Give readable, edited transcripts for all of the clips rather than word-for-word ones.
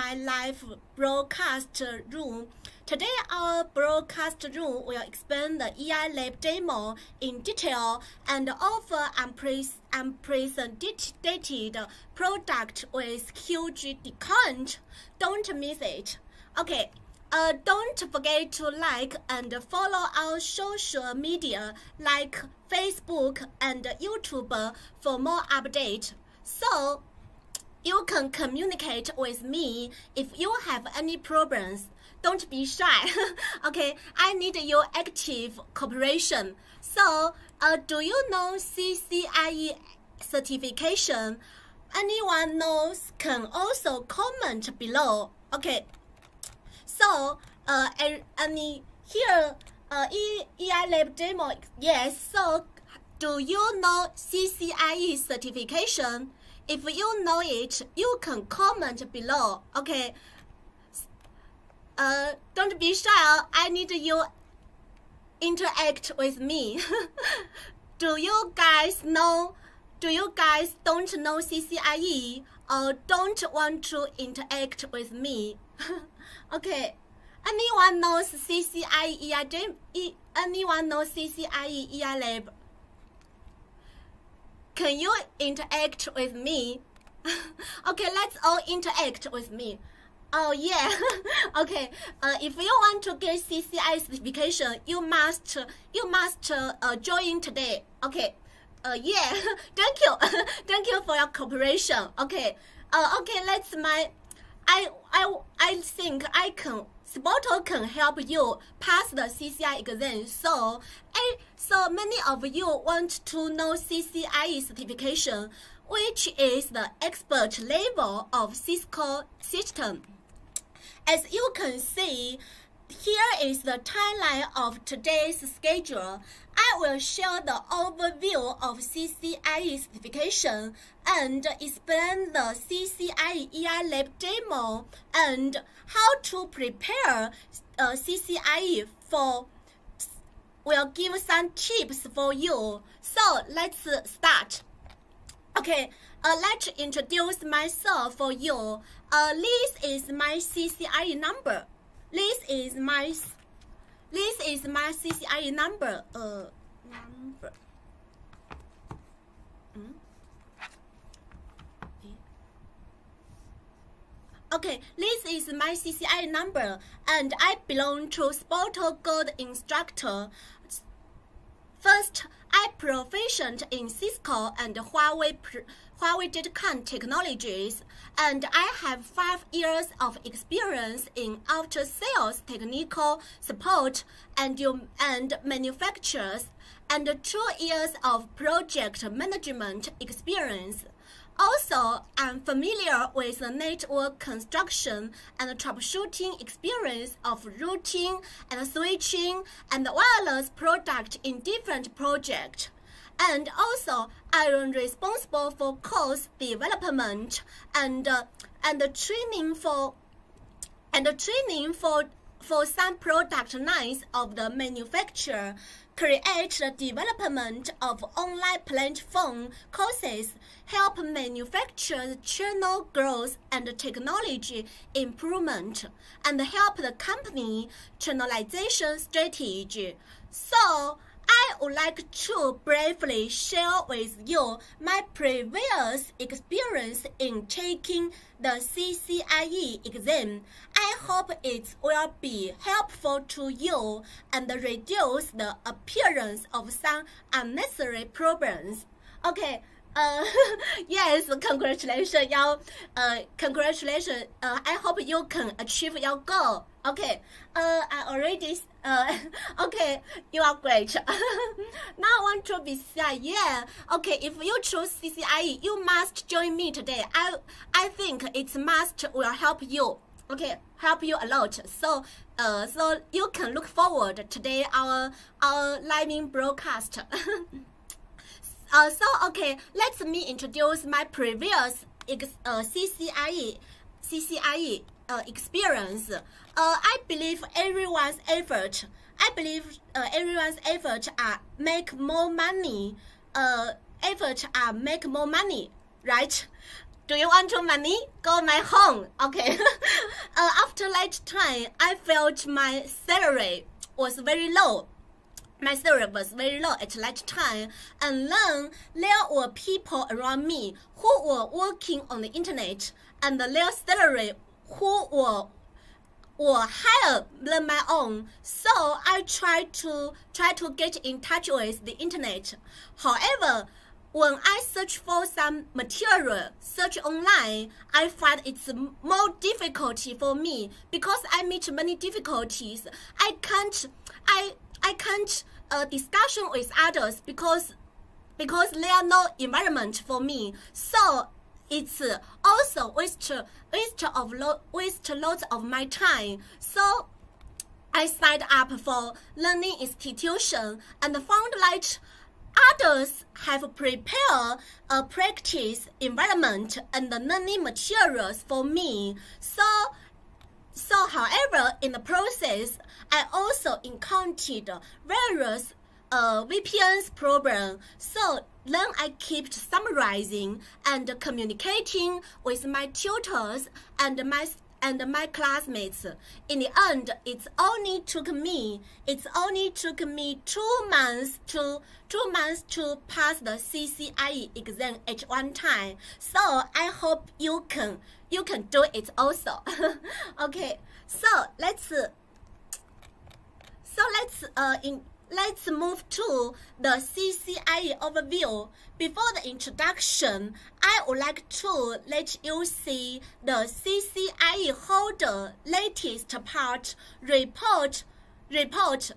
my live broadcast room. Today our broadcast room will explain the EI Lab demo in detail and offer unprecedented product with huge discount. Don't miss it. Okay. Don't forget to like and follow our social media like Facebook and YouTube for more updates. So you can communicate with me if you have any problems. Don't be shy. Okay, I need your active cooperation. So, do you know CCIE certification? Anyone knows can also comment below. Okay. So, here, EI Lab demo, yes. So, do you know CCIE certification? If you know it, you can comment below. Okay. Don't be shy. I need you interact with me. Do you guys don't know CCIE or don't want to interact with me? Okay. Anyone knows CCIE Anyone knows CCIE EI Lab? Can you interact with me? Okay, let's all interact with me. Oh yeah. Okay. If you want to get CCIE certification, you must join today. Okay. Yeah. Thank you. Thank you for your cooperation. Okay. Okay. I think SPOTO can help you pass the CCIE exam. So many of you want to know CCIE certification, which is the expert level of Cisco system. As you can see, here is the timeline of today's schedule. I will share the overview of CCIE certification and explain the CCIE EI Lab demo and how to prepare CCIE will give some tips for you. So let's start. Okay, let's introduce myself for you. This is my CCIE number. This is my CCIE number. Okay, this is my CCIE number, and I belong to SPOTO Gold Instructor. First, I'm proficient in Cisco and Huawei Datacom technologies, and I have 5 years of experience in after-sales technical support and manufacturers, and 2 years of project management experience. Also, I'm familiar with the network construction and troubleshooting experience of routing and switching and wireless product in different projects. And also, I am responsible for course development and training for some product lines of the manufacturer, create the development of online platform courses, help manufacturers channel growth and technology improvement, and help the company channelization strategy. So, I would like to briefly share with you my previous experience in taking the CCIE exam. I hope it will be helpful to you and reduce the appearance of some unnecessary problems. Okay. Yes, congratulations. Congratulations. I hope you can achieve your goal. Okay. I already. Okay, you are great. Now I want to be CCIE. Yeah. Okay, if you choose CCIE, you must join me today. I think it will help you. Okay, help you a lot. So you can look forward today our live broadcast. Okay, let me introduce my previous CCIE experience. I believe everyone's effort make more money. Make more money, right? Do you want to money? Go my home. Okay. after that time, I felt my salary was very low. My salary was very low at that time, and then there were people around me who were working on the internet, and their salary who were higher than my own. So I tried to get in touch with the internet. However, when I search for some material, search online, I find it's more difficulty for me because I meet many difficulties. I can't discussion with others because there are no environment for me. So it's also waste lots of my time. So I signed up for learning institution and found that others have prepared a practice environment and learning materials for me. So however, in the process, I also encountered various VPN's problem. So then I kept summarizing and communicating with my tutors and my classmates. In the end, it only took me 2 months to pass the CCIE exam at one time. So I hope you can do it also. Okay, let's move to the CCIE overview. Before the introduction, I would like to let you see the CCIE holder latest part report 300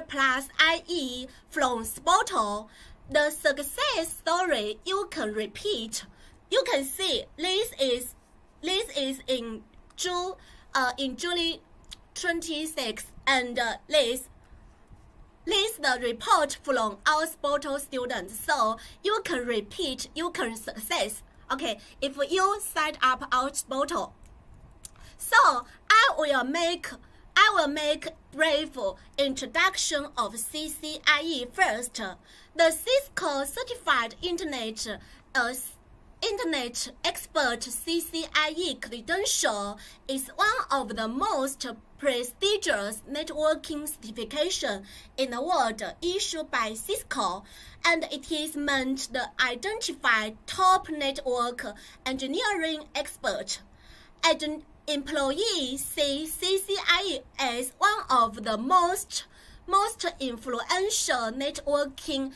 plus IE from SPOTO. The success story you can repeat. You can see this is in July 26, and this the report from our SPOTO students. So you can repeat, you can success. Okay, if you sign up our SPOTO. So I will make brief introduction of CCIE first. The Cisco Certified Internet Expert CCIE credential is one of the most prestigious networking certification in the world issued by Cisco, and it is meant to identify top network engineering experts. And employees see CCIE as one of the most influential networking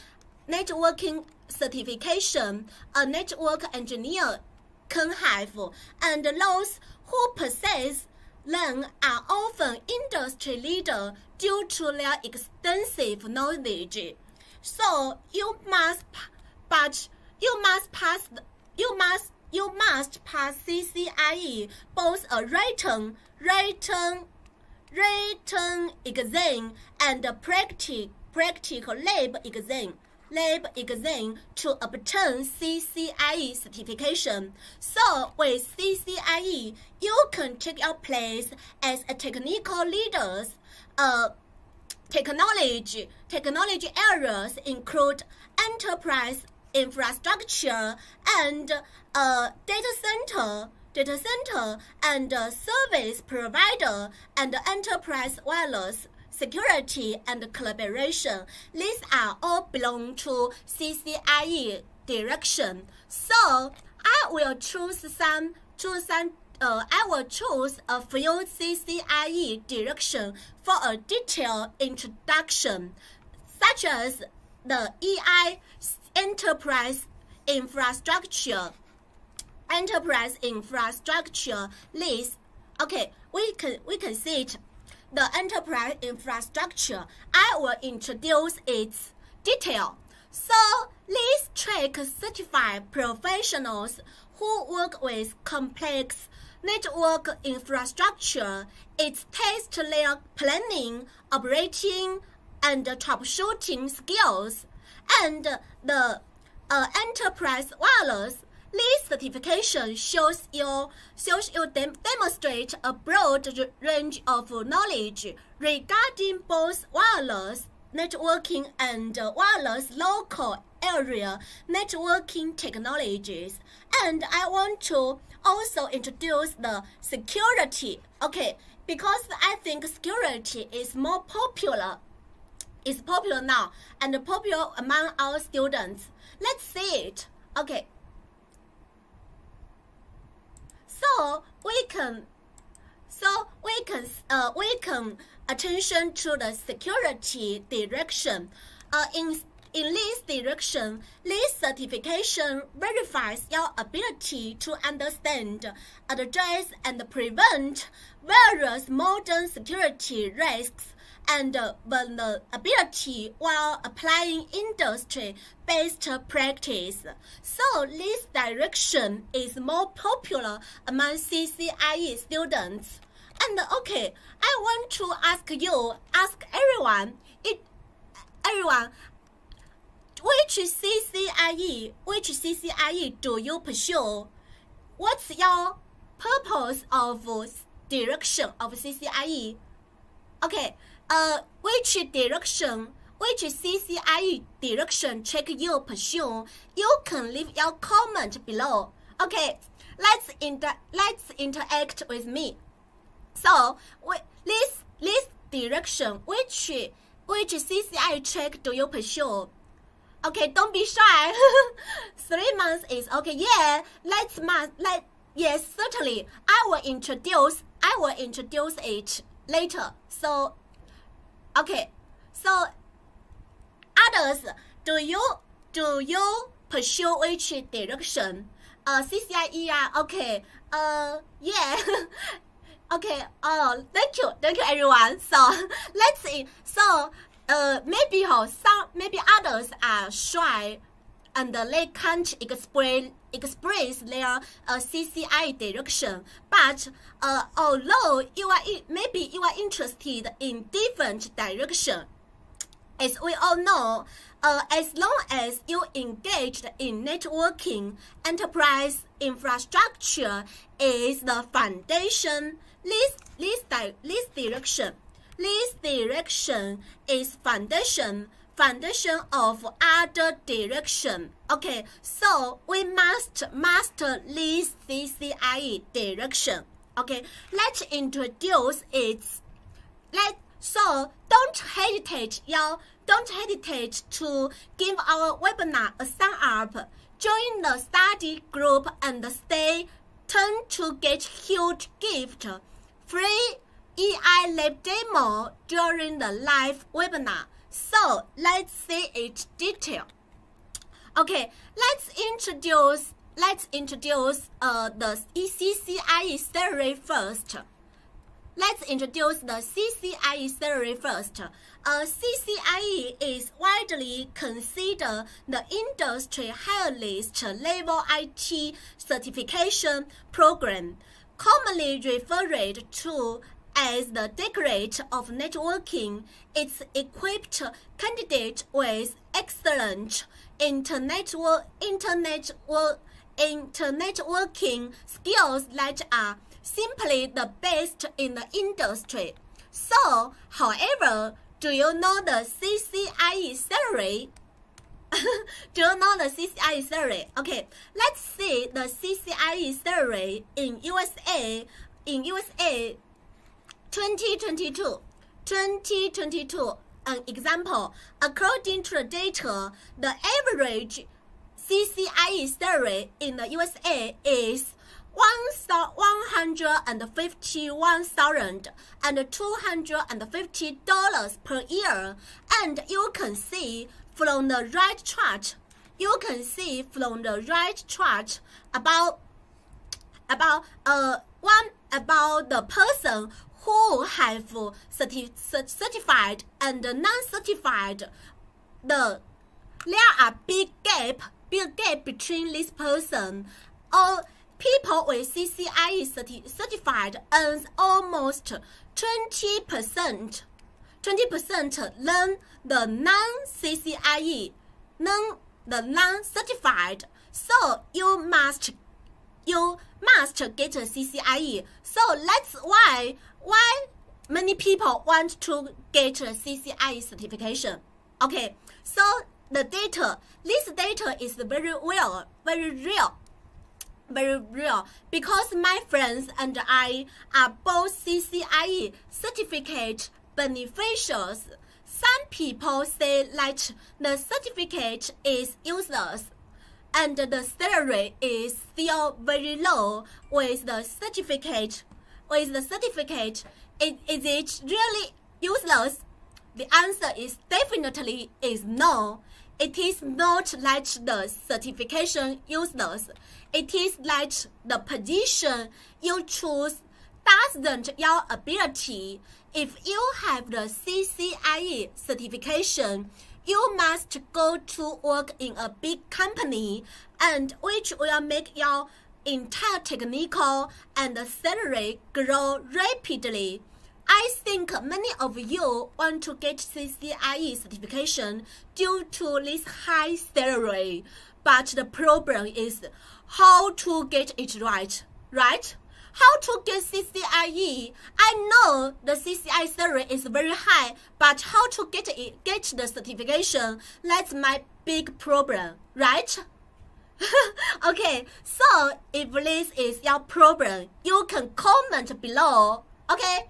certification a network engineer can have, and those who possess them are often industry leaders due to their extensive knowledge. So you must pass CCIE, both a written exam and a practical lab exam to obtain CCIE certification. So with CCIE, you can take your place as a technical leader. Technology areas include enterprise infrastructure and data center and service provider and enterprise wireless security and collaboration. These are all belong to CCIE direction. So I will choose a few CCIE direction for a detailed introduction, such as the EI enterprise infrastructure list. Okay, we can see it. The enterprise infrastructure, I will introduce its detail. So these track certified professionals who work with complex network infrastructure. It tests their planning, operating, and troubleshooting skills. And the enterprise wireless, this certification shows you demonstrate a broad range of knowledge regarding both wireless networking and wireless local area networking technologies. And I want to also introduce the security. Okay, because I think security is more popular. It's popular now and popular among our students. Let's see it. Okay. So we can attention to the security direction. In this direction, this certification verifies your ability to understand, address, and prevent various modern security risks and vulnerability while applying industry-based practice. So this direction is more popular among CCIE students. And okay, I want to ask everyone, which CCIE do you pursue? What's your purpose of direction of CCIE? Okay, which CCIE direction track you pursue? You can leave your comment below. Okay, let's interact with me. So, this direction, which CCIE track do you pursue? Okay, don't be shy. 3 months is okay. Yeah, yes, certainly. I will introduce it later. So, okay. So, others, do you pursue which direction? CCIE. Okay. Yeah. Okay. Oh, thank you, everyone. So let's see. So maybe others are shy and they can't express their CCIE direction. But although maybe you are interested in different direction, as we all know, as long as you engaged in networking, enterprise infrastructure is the foundation. This direction is foundation of other direction. Okay, so we must master this CCIE direction. Okay, let's introduce it. So don't hesitate to give our webinar a thumb up. Join the study group and stay tuned to get huge gift. Free EI Lab demo during the live webinar. So let's see it detail. Okay, let's introduce the CCIE theory first. Let's introduce the CCIE theory first. CCIE is widely considered the industry highest level IT certification program, commonly referred to as the Decade of Networking. It's equipped candidates with excellent networking skills that are simply the best in the industry. So, however, do you know the CCIE theory? Do you know the CCIE theory? Okay, let's see the CCIE theory in USA. In USA, 2022. An example, according to the data, the average CCIE theory in the USA is $151,250 per year, and you can see from the right chart. about the person who have certified and non-certified. There are big gap between this person. All people with CCIE certified earns almost 20% than the non-CCIE, the non-certified. So you must get a CCIE. So that's why many people want to get a CCIE certification. Okay, so the data. This data is very real because my friends and I are both CCIE certificate beneficiaries. Some people say that the certificate is useless and the salary is still very low with the certificate. Is it really useless? The answer is definitely is no. It is not like the certification useless. It is like the position you choose doesn't your ability. If you have the CCIE certification, you must go to work in a big company, and which will make your entire technical and salary grow rapidly. I think many of you want to get CCIE certification due to this high salary, but the problem is how to get it right? How to get CCIE? I know the CCIE salary is very high, but how to get the certification? That's my big problem, right? Okay, so if this is your problem, you can comment below. Okay,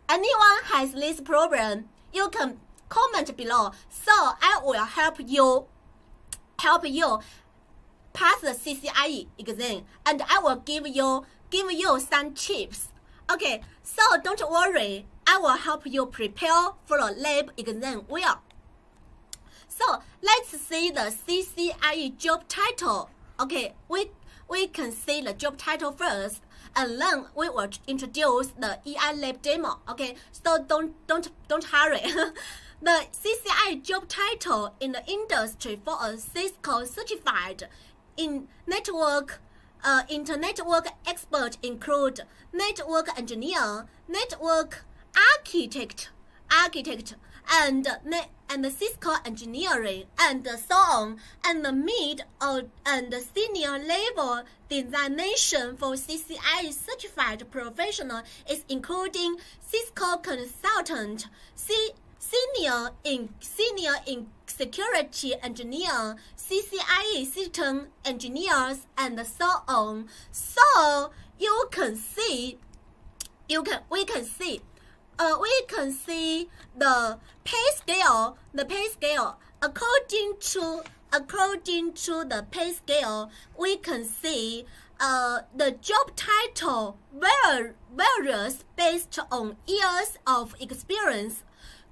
anyone has this problem, you can comment below. So I will help you pass the CCIE exam, and I will give you some tips. Okay, so don't worry, I will help you prepare for the lab exam well. So let's see the CCIE job title. Okay, we can see the job title first, and then we will introduce the EI lab demo. Okay, so don't hurry. The CCIE job title in the industry for a Cisco certified in network inter-network expert include network engineer, network architect, and Cisco engineering, and so on, and the mid and senior level designation for CCIE certified professional is including Cisco consultant, senior in security engineer, CCIE system engineers, and so on. So we can see the pay scale. According to the pay scale, we can see the job title varies based on years of experience,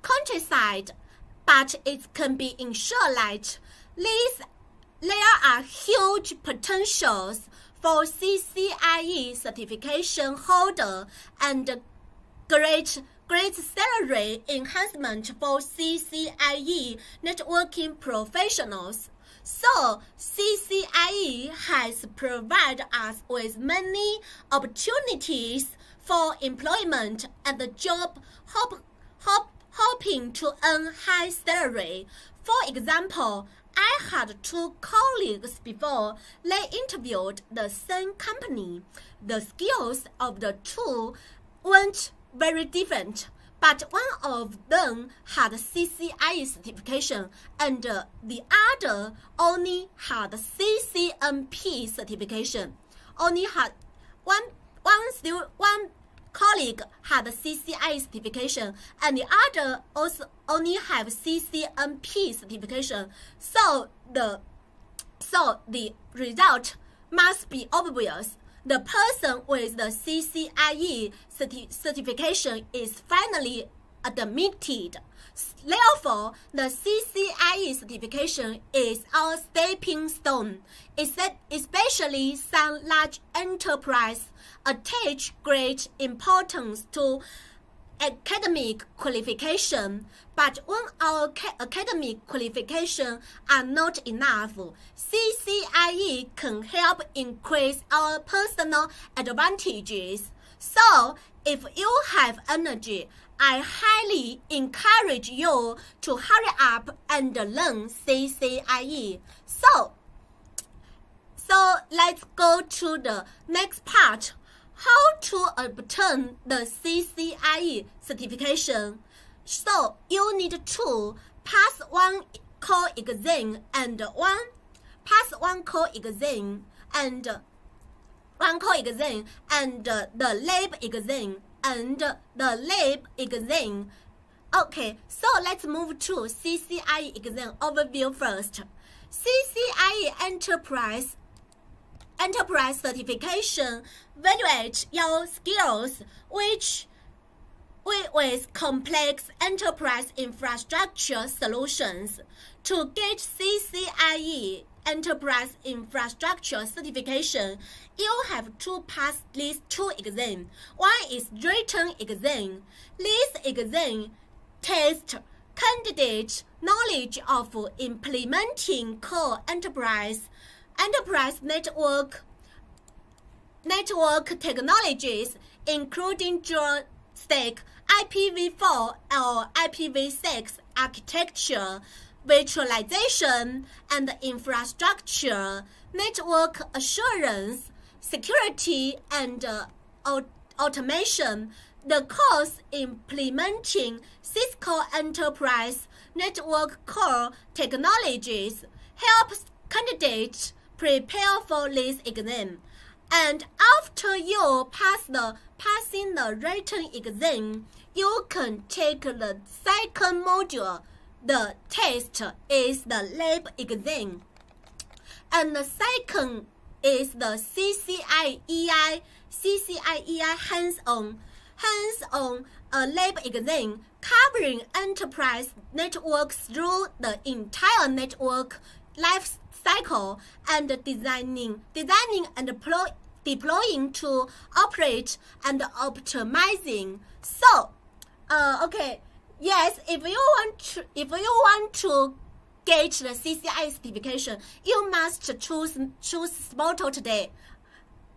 countryside, but it can be ensured that there are huge potentials for CCIE certification holder and great salary enhancement for CCIE networking professionals. So CCIE has provided us with many opportunities for employment and the job hoping to earn high salary. For example, I had two colleagues before. They interviewed the same company. The skills of the two weren't very different, but one of them had CCIE certification and the other only had CCNP certification. Only had one colleague had CCIE certification, and the other also only have CCNP certification. So the result must be obvious. The person with the CCIE certification is finally admitted. Therefore, the CCIE certification is our stepping stone. Especially some large enterprises attach great importance to academic qualification, but when our academic qualifications are not enough, CCIE can help increase our personal advantages. So, if you have energy, I highly encourage you to hurry up and learn CCIE. So let's go to the next part. How to obtain the CCIE certification. So you need to pass one core exam and one core exam and the lab exam. Okay, so let's move to CCIE exam overview first. CCIE Enterprise Certification evaluates your skills with complex enterprise infrastructure solutions. To get CCIE Enterprise Infrastructure Certification, you have to pass these two exams. One is written exam. This exam tests candidate knowledge of implementing core enterprise network technologies, including joystick, IPv4 or IPv6 architecture, virtualization and infrastructure, network assurance, security, and automation. The course implementing Cisco Enterprise Network Core Technologies helps candidates prepare for this exam. And after you passing the written exam, you can take the second module. The test is the lab exam, and the second is the CCIE hands-on lab exam, covering enterprise networks through the entire network life cycle and designing and deploying to operate and optimizing. So, okay. Yes, if you want to get the CCIE certification, you must choose SPOTO today.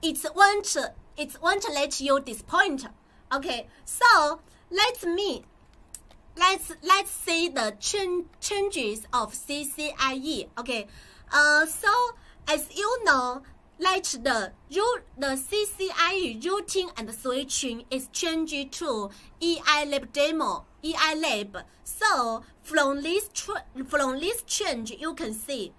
It won't let you disappoint. Okay, so let's see the changes of CCIE. Okay, so as you know, the CCIE routing and switching is changed to EI Lab demo. EI Lab. So from this change, you can see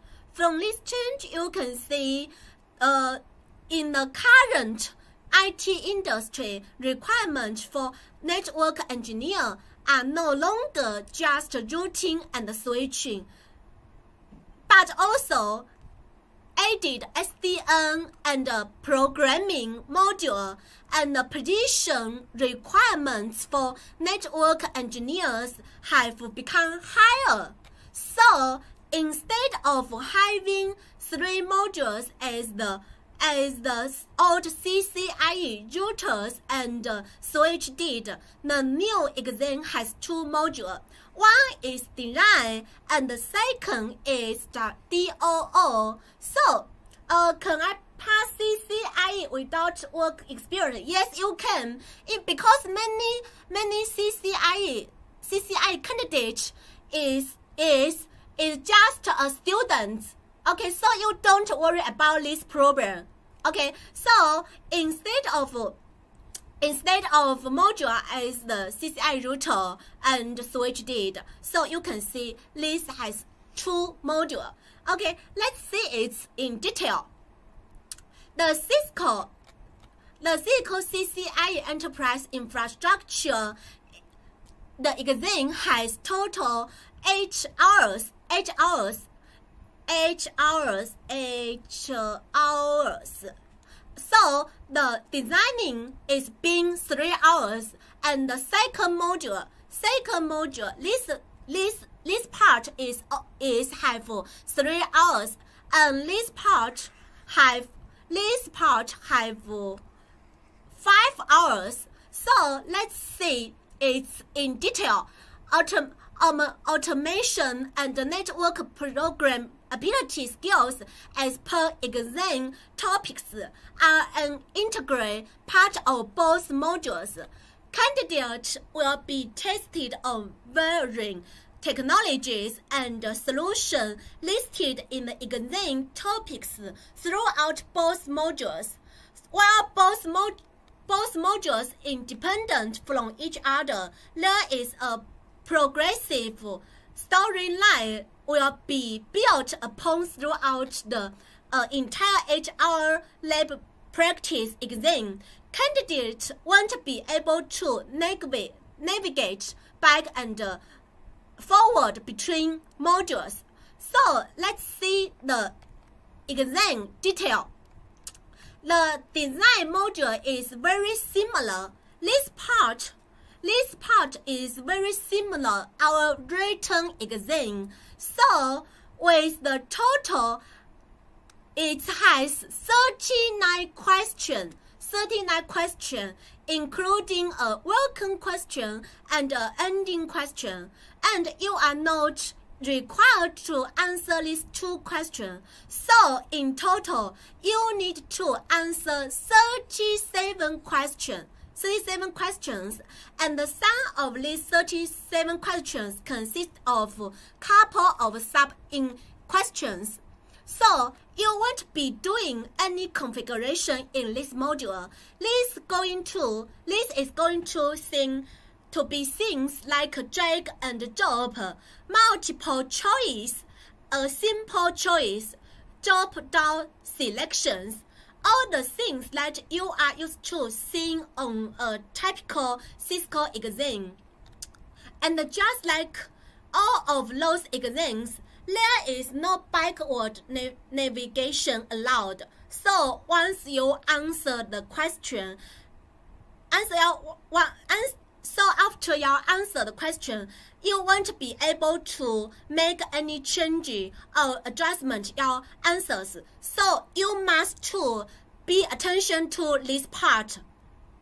in the current IT industry, requirements for network engineer are no longer just routing and switching, but also added SDN and programming module, and the position requirements for network engineers have become higher. So instead of having 3 modules as the old CCIE routers and switch did, the new exam has 2 modules. One is design and the second is the DOO. So, can I pass CCIE without work experience? Yes, you can. Because many CCIE candidates is just a student. Okay, so you don't worry about this problem. Okay, so instead of module as the CCIE router and switch did, so you can see this has 2 modules. Okay, let's see it in detail. The Cisco CCIE Enterprise Infrastructure, the exam has total 8 hours. So the designing is being 3 hours, and the second module, this part is have 3 hours, and this part have 5 hours. So let's see it in detail. Automation and network program ability skills as per exam topics are an integral part of both modules. Candidates will be tested on varying technologies and solutions listed in the exam topics throughout both modules. While both modules independent from each other, there is a progressive storyline will be built upon throughout the entire 8-hour lab practice exam. Candidates won't be able to navigate back and forward between modules. So let's see the exam detail. The design module is very similar. This part is very similar our written exam. So with the total, it has 39 questions, including a welcome question and an ending question. And you are not required to answer these 2 questions. So in total, you need to answer 37 questions. And the sum of these 37 questions consists of a couple of sub-questions. So you won't be doing any configuration in this module. This is going to be things like drag and drop, multiple choice, a simple choice, drop-down selections, all the things that you are used to seeing on a typical Cisco exam. And just like all of those exams, there is no backward navigation allowed. So once you answer the question, so after you answer the question, you won't be able to make any change or adjustment your answers. So you must to pay attention to this part.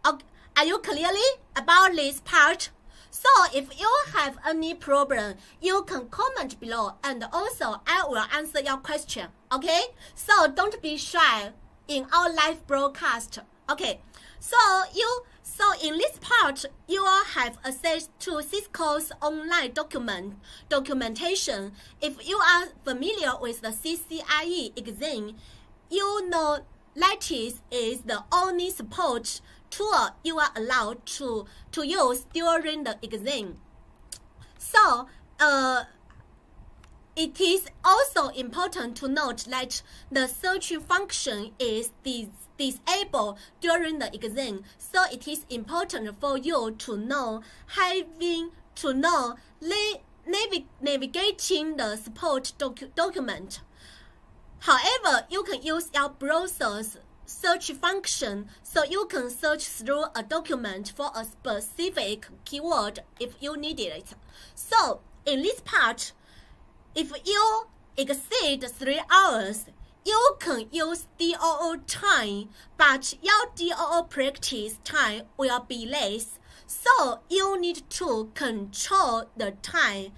Are you clearly about this part? So if you have any problem, you can comment below, and also I will answer your question. Okay? So don't be shy in our live broadcast. Okay? So in this part, you will have access to Cisco's online documentation. If you are familiar with the CCIE exam, you know Lattice is the only support tool you are allowed to use during the exam. So it is also important to note that the search function is disabled during the exam. So it is important for you to know navigating the support document. However, you can use your browser's search function, so you can search through a document for a specific keyword if you need it. So in this part, if you exceed 3 hours, you can use DOO time, but your DOO practice time will be less. So you need to control the time.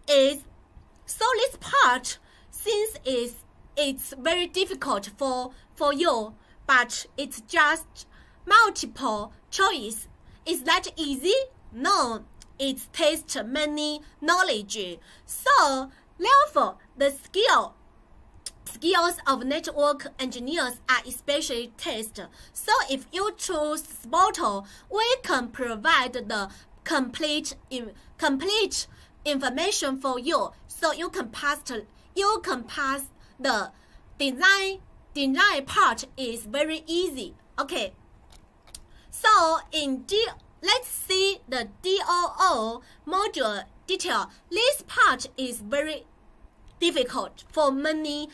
So this part, since it's very difficult for you, but it's just multiple choice. Is that easy? No, it takes many knowledge. So therefore, the skills of network engineers are especially tested. So if you choose SPOTO, we can provide the complete information for you, so you can pass the design part is very easy. Okay. So let's see the DOO module detail. This part is very difficult for many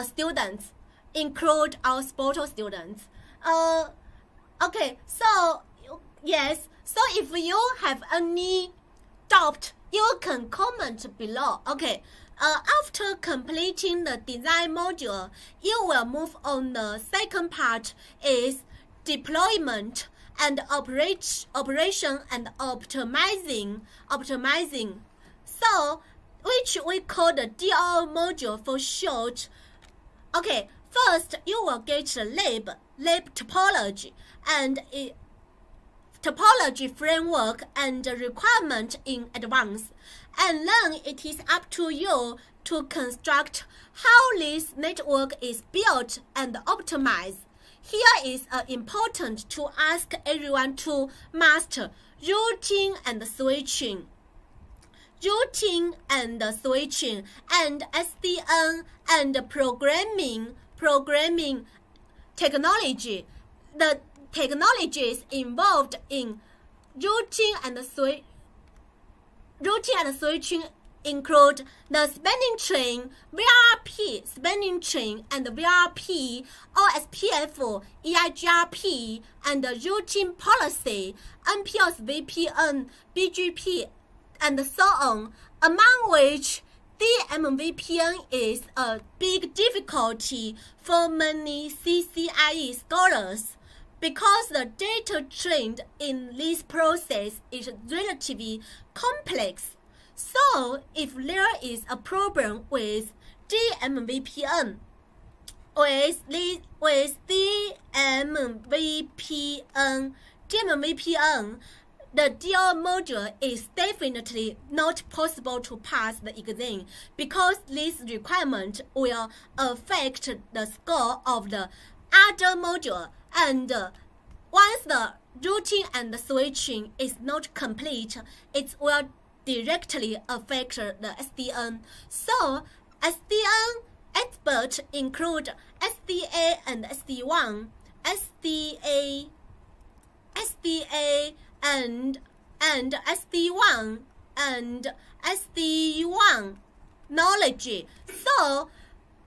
students, include our SPOTO students. Okay. So yes. So if you have any doubt, you can comment below. Okay. After completing the design module, you will move on. The second part is deployment and operation and optimizing. So, which we call the DO module for short. Okay, first you will get the lab topology and topology framework and requirement in advance. And then it is up to you to construct how this network is built and optimized. Here is important to ask everyone to master routing and switching. routing and switching, and SDN and programming technology. The technologies involved in routing and switching include the spanning tree, and VRP, OSPF, EIGRP, and routing policy, NPLs, VPN, BGP, and so on, among which DMVPN is a big difficulty for many CCIE scholars because the data trained in this process is relatively complex. So, if there is a problem with DMVPN, the dual module is definitely not possible to pass the exam because this requirement will affect the score of the other module, and once the routing and switching is not complete, it will directly affect the SDN. So, SDN experts include SDA and SD1, SDA and SD1 and SD1 knowledge, so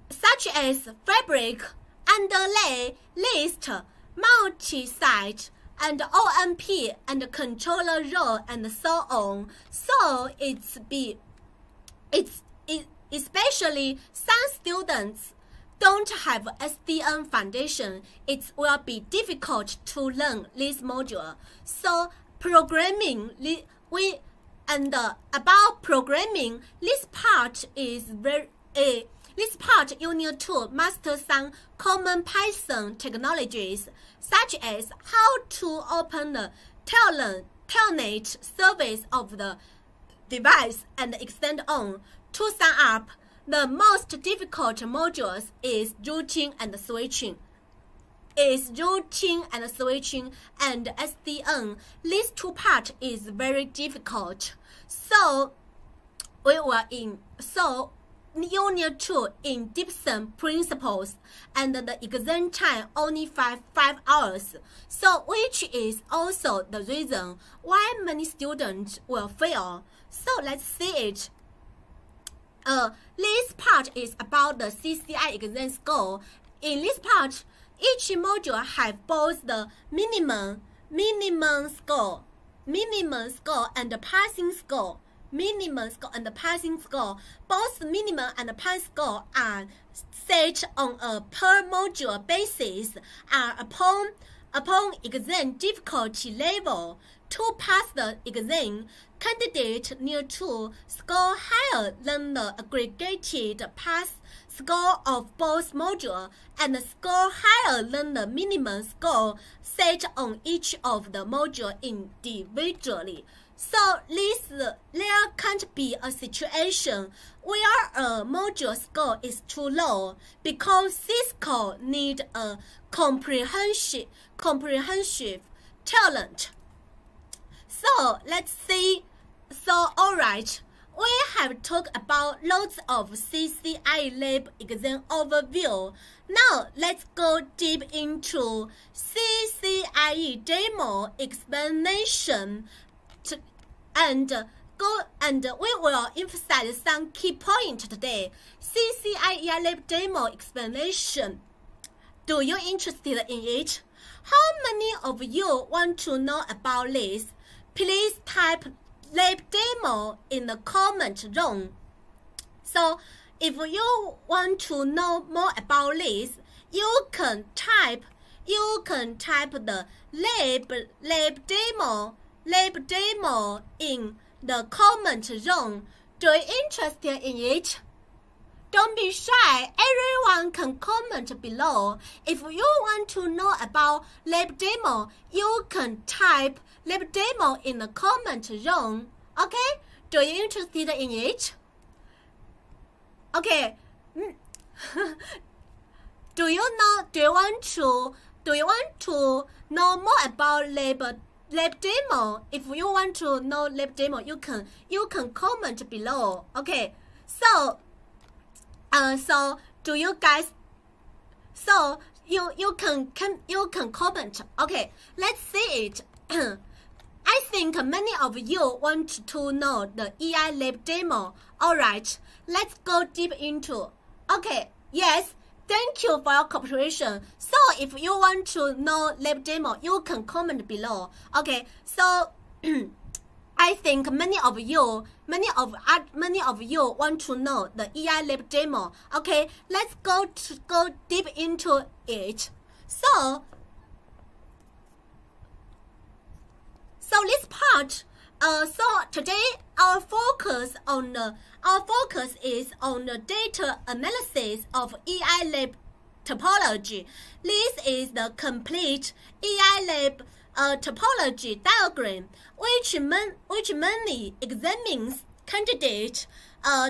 such as fabric, underlay, list, multi-site, and OMP and controller role, and so on. So especially some students don't have SDN foundation, it will be difficult to learn this module. So programming, about programming, this part you need to master some common Python technologies, such as how to open the telnet service of the device and extend on. To sum up, the most difficult modules is routing and switching. And SDN. These two parts is very difficult. So you need to in Gibson principles, and the exam time only 5 hours. So which is also the reason why many students will fail. So let's see it. This part is about the CCIE exam score. In this part, each module has both the minimum score and the passing score. Both minimum and passing score are set on a per module basis upon exam difficulty level. To pass the exam, candidates need to score higher than the aggregated pass score of both modules and score higher than the minimum score set on each of the modules individually. So there can't be a situation where a module score is too low because this score needs a comprehensive talent. So let's see. So alright, we have talked about lots of CCIE lab exam overview. Now let's go deep into CCIE demo explanation and we will emphasize some key points today. CCIE lab demo explanation. Do you interested in it? How many of you want to know about this? Please type lab demo in the comment room. So if you want to know more about this, you can type the lab demo in the comment room. Do you interested in it? Don't be shy. Everyone can comment below. If you want to know about lab demo, you can type lab demo in the comment room. Okay? Do you interested in it? Okay. Do you want to know more about lab lab demo. If you want to know lab demo, you can comment below. Okay. So do you guys? So you can comment. Okay. Let's see it. I think many of you want to know the EI lab demo. Alright, let's go deep into. Okay, yes, thank you for your cooperation. So if you want to know lab demo, you can comment below. Okay, so I think many of you want to know the EI lab demo. Okay, let's go deep into it. So this part, so today our focus is on the data analysis of EI lab topology. This is the complete EI lab topology diagram, which mainly examines candidate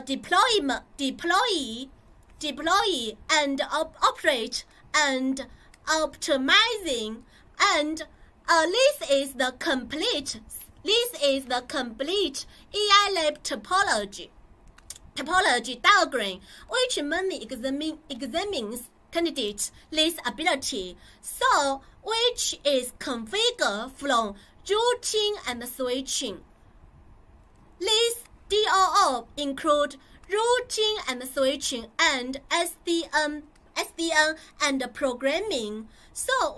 deploy and operate and optimizing, and this is the complete EI lab topology diagram, which mainly examines candidate list ability, so which is configured from routing and switching. These DOO include routing and switching and SDN and programming. So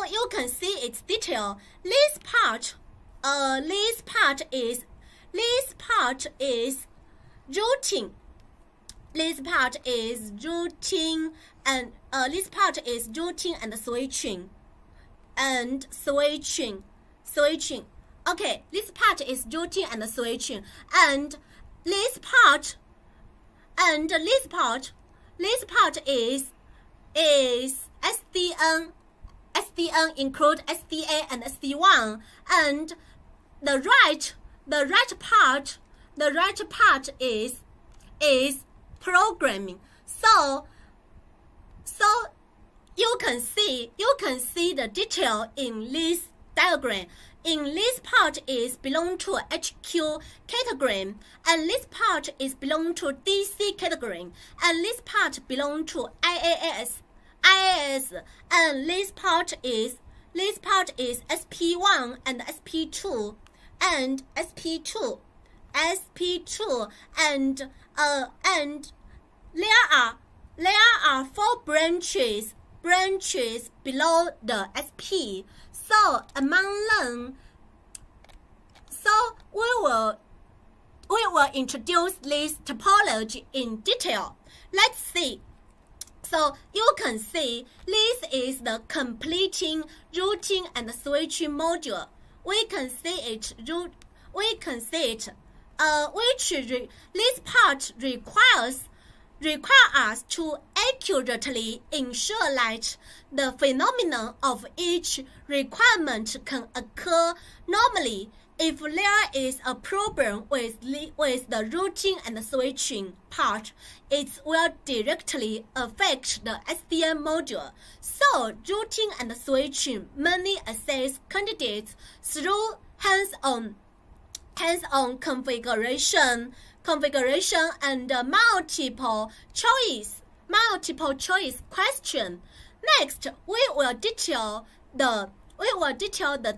you can see its detail. This part is routing. This part is routing and switching. Okay, this part is routing and switching, and this part is SDN. SDN include SDA and SD1, and the right part is programming. So you can see the detail in this diagram. In this part is belong to HQ category, and this part is belong to DC category, and this part belong to IAS, and this part is SP1 and SP2 and SP2 and there are 4 branches below the SP. So among them, we will introduce this topology in detail. Let's see. So you can see this is the completing routing and switching module. We can see it. This part requires us to accurately ensure that the phenomenon of each requirement can occur normally. If there is a problem with the routing and switching part, it will directly affect the SDN module. So routing and switching mainly assess candidates through hands-on configuration and multiple choice question. Next, we will detail the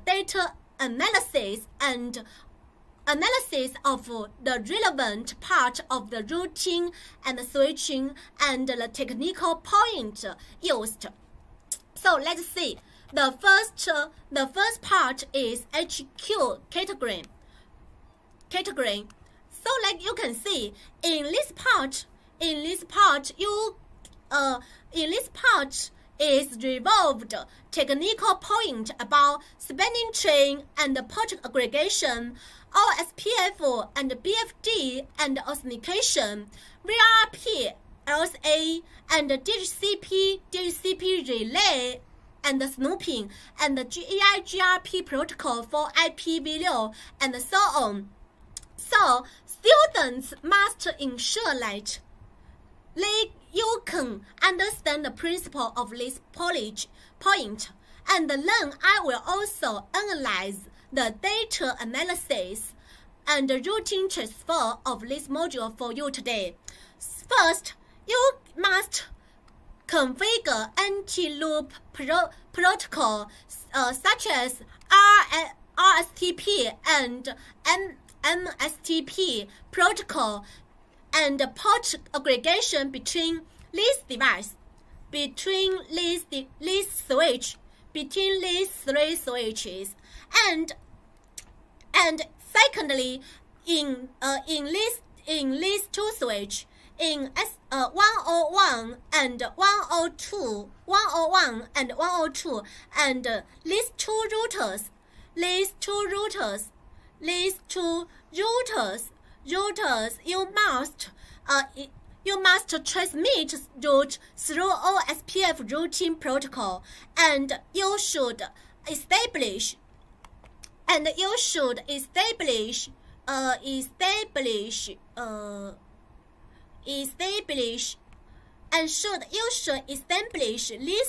data analysis of the relevant part of the routing and switching and the technical point used. So let's see. The first part is HQ category. So like you can see in this part is revolved technical point about spanning tree and project aggregation, OSPF and BFD and authentication, VRP, LSA and DHCP relay and snooping and the GEI GRP protocol for IP video and so on. So students must ensure that you can understand the principle of this point. And then I will also analyze the data analysis and routing transfer of this module for you today. First, you must configure anti-loop protocol such as RSTP and MSTP protocol and port aggregation between these devices, between these three switches, and secondly, in these two switches, in 101 and 102, and these two routers, you must transmit route through OSPF routing protocol, and you should establish this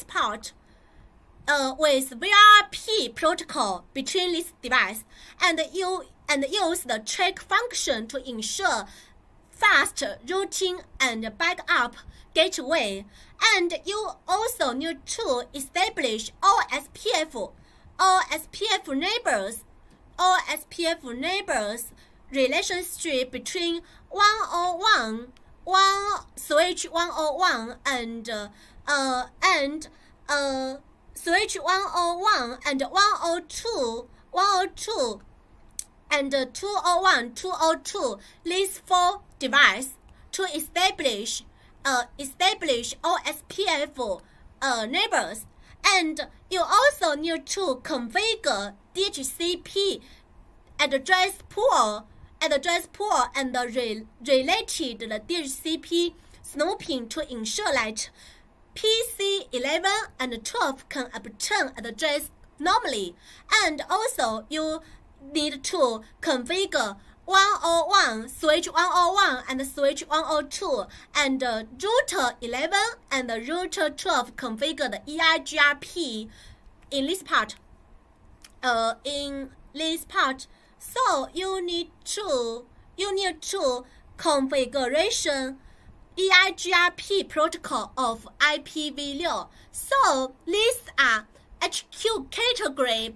part with VRP protocol between this device, and use the check function to ensure fast routing and backup gateway. And you also need to establish OSPF neighbors relationship between 101 switch 101 and switch 101 and 102 and 202, these four devices, to establish OSPF neighbors. And you also need to configure DHCP address pool and related DHCP snooping to ensure that PC 11 and 12 can obtain address normally. And also you need to configure 101, switch 101 and switch 102, and router 11 and router 12 configure the EIGRP in this part. So you need to configuration EIGRP protocol of IPv6. So these are HQ category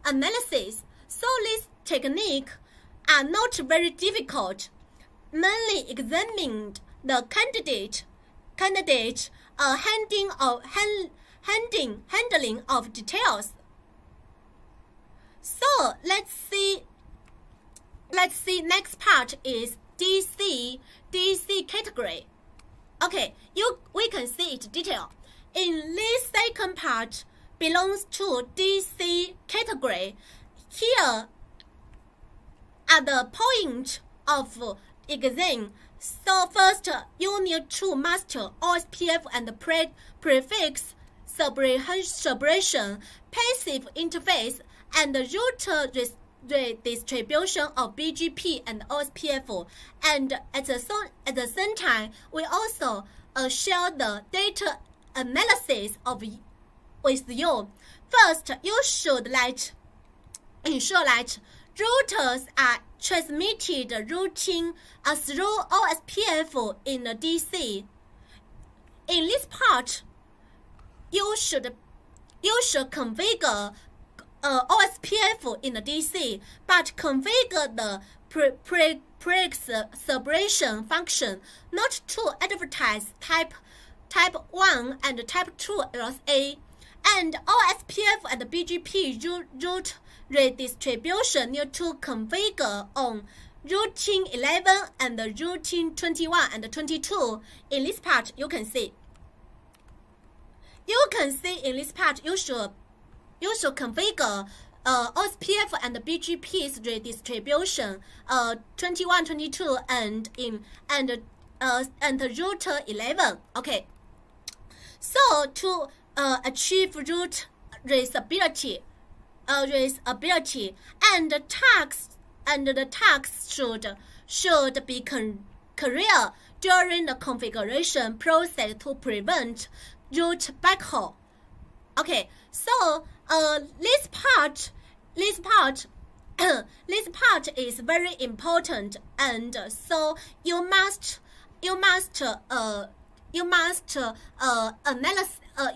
analysis. So this technique are not very difficult, mainly examined the candidate handling of details. So let's see next part is DC category. Okay, we can see it detail. In this second part belongs to DC category. Here are the points of exam. So first, you need to master OSPF and prefix separation, passive interface, and router redistribution of BGP and OSPF. And at the same time, we also share the data analysis with you. First, you should ensure that routers are transmitted routing through OSPF in the DC. In this part, you should configure OSPF in the DC, but configure the prefix separation function not to advertise type 1 and type 2 LSA. And OSPF and BGP route redistribution need to configure on routing 11 and routing 21 and 22. In this part, you can see in this part you should configure OSPF and BGP's redistribution 21, 22 and router 11. Okay. So to achieve route reusability, and the tasks should be clear during the configuration process to prevent route backhaul. Okay, so this part this part is very important, and so you must analyze you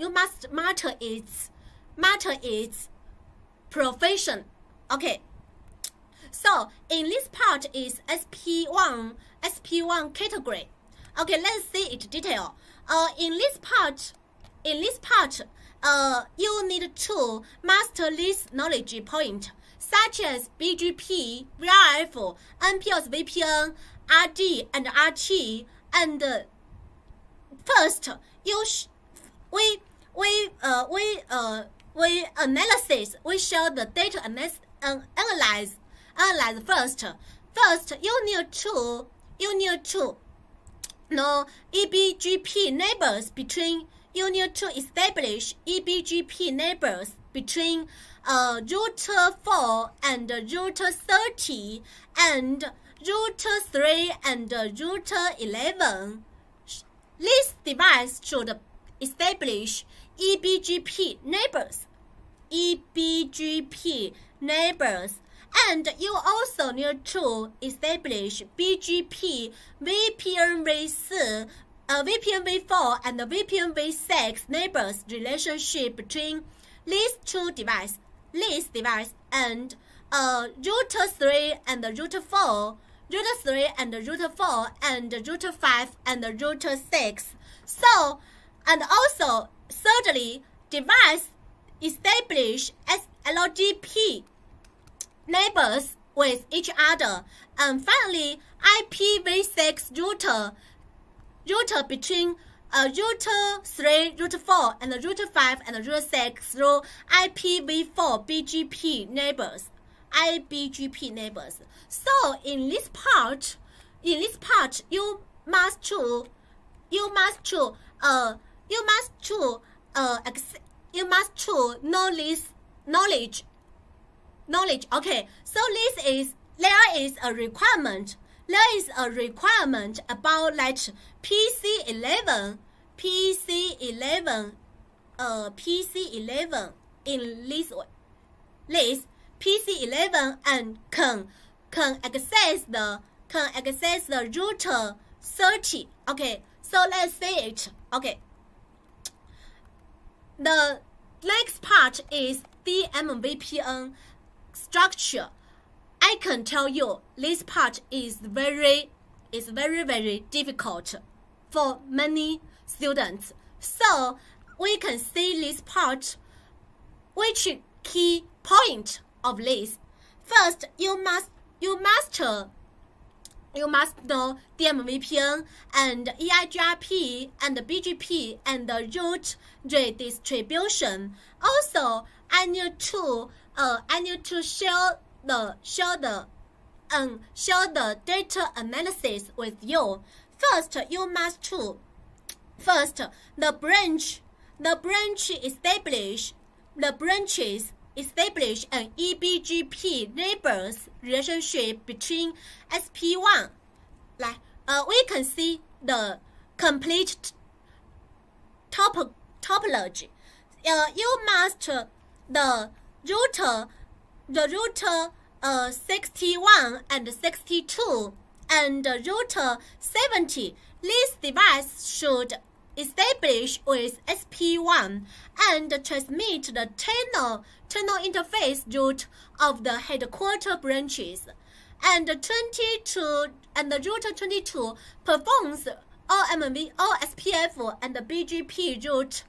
must matter its profession. Okay, so in this part is SP1 category. Okay, let's see it detail. In this part you need to master this knowledge point, such as BGP, VRF, NPS VPN, RD, and RT. And first, we show the data analyze first. First, you need to know EBGP neighbors between. You need to establish EBGP neighbors between router 4 and router 30 and router 3 and router 11. This device should establish EBGP neighbors. And you also need to establish BGP, VPN-V4 and VPN-V6 neighbors relationship between these two devices. And router 3 and router 4, and router 5 and router 6. So, and also thirdly, device establish LGP neighbors with each other. And finally, IPv6 router between router 3, router 4, and router 5 and router 6 through IPv4 BGP neighbors. So in this part, you must know this knowledge. Okay, so there is a requirement. There is a requirement about that PC11 in this way. This PC11 and can access the router 30. Okay, so let's see it. Okay, the next part is DMVPN structure. I can tell you this part is very difficult for many students. So we can see this part. Which key point of this? First, you must know DMVPN and EIGRP and BGP and the route redistribution. Also, I need to share the data analysis with you. First, the branches establish an EBGP neighbors relationship between SP1. We can see the complete topology. You master the router 61 and 62 and router 70. This device should establish with SP1 and transmit the tunnel interface route of the headquarter branches. And the router 22 performs all SPF and BGP route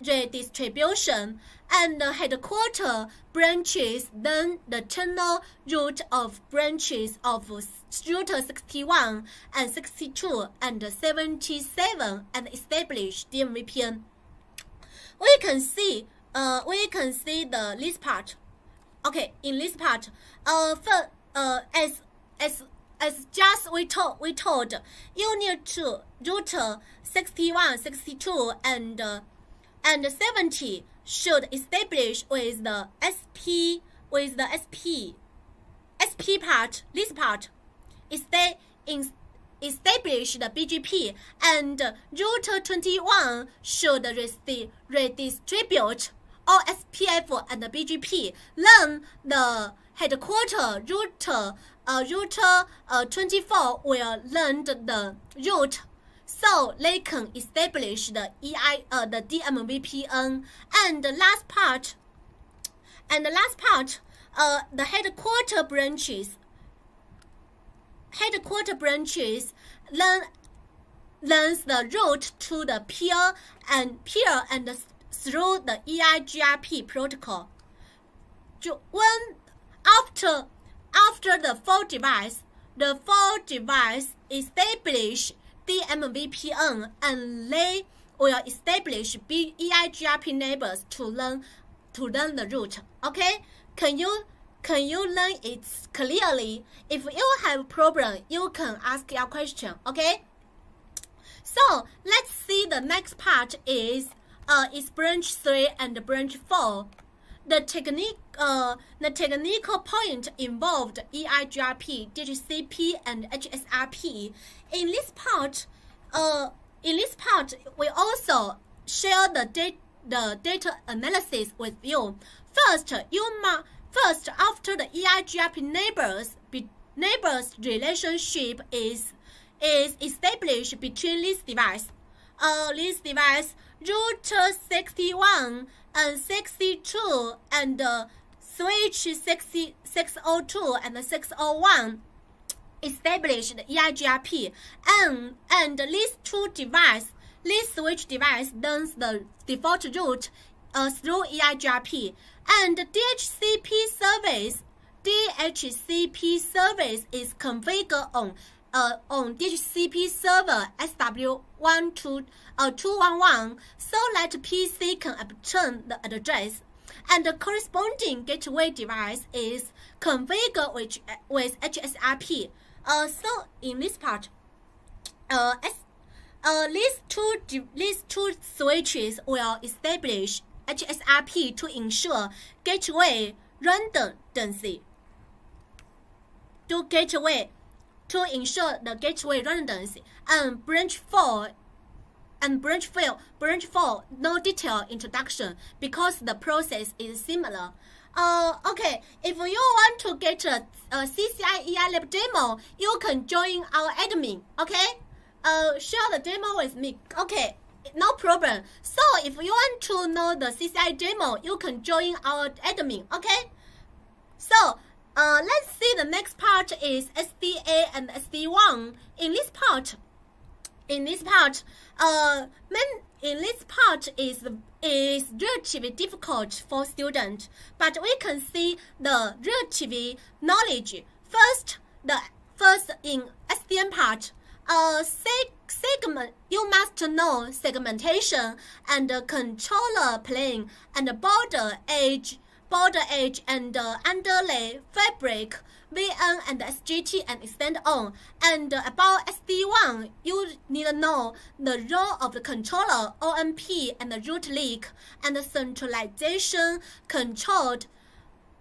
redistribution, and the headquarter branches then the tunnel route of branches of router 61 and 62 and 77 and establish DMVPN. We can see this part. Okay, in this part, as just we told, you need to router 61, 62 and 70 should establish with the SP part. This part establish the BGP, and router 21 should redistribute all SPF and BGP learn the headquarter router 24 will learn the route, so they can establish the the DMVPN. And the last part, the headquarter branches learns the route to the peer and through the EIGRP protocol. After the full device establish DMVPN, and they will establish EIGRP neighbors to learn the route. Okay, can you learn it clearly? If you have a problem, you can ask your question. Okay, so let's see the next part is branch 3 and branch 4. The technical point involved EIGRP, DHCP, and HSRP. In this part, we also share the data analysis with you. First, after the EIGRP neighbors relationship is established between this device, router 61 and 62 and switch 602 and 601 establish the EIGRP, and these switch device learns the default route through EIGRP, and DHCP service is configured on DHCP server SW211, so that PC can obtain the address, and the corresponding gateway device is configured with HSRP. So in this part, these two switches will establish HSRP to ensure gateway redundancy. To ensure the gateway redundancy, and branch 4, no detailed introduction because the process is similar. Okay, if you want to get a CCIE lab demo, you can join our admin. Okay, share the demo with me. Okay, no problem. So if you want to know the CCIE demo, you can join our admin. Okay, so let's see the next part is SDA and SD1. In this part is relatively difficult for students, but we can see the relative knowledge. First in SDN part, segment, you must know segmentation and controller plane and border edge and underlay fabric, VN and SGT and extend on. And about SD1, you need to know the role of the controller, OMP, and the root leak, and the centralization controlled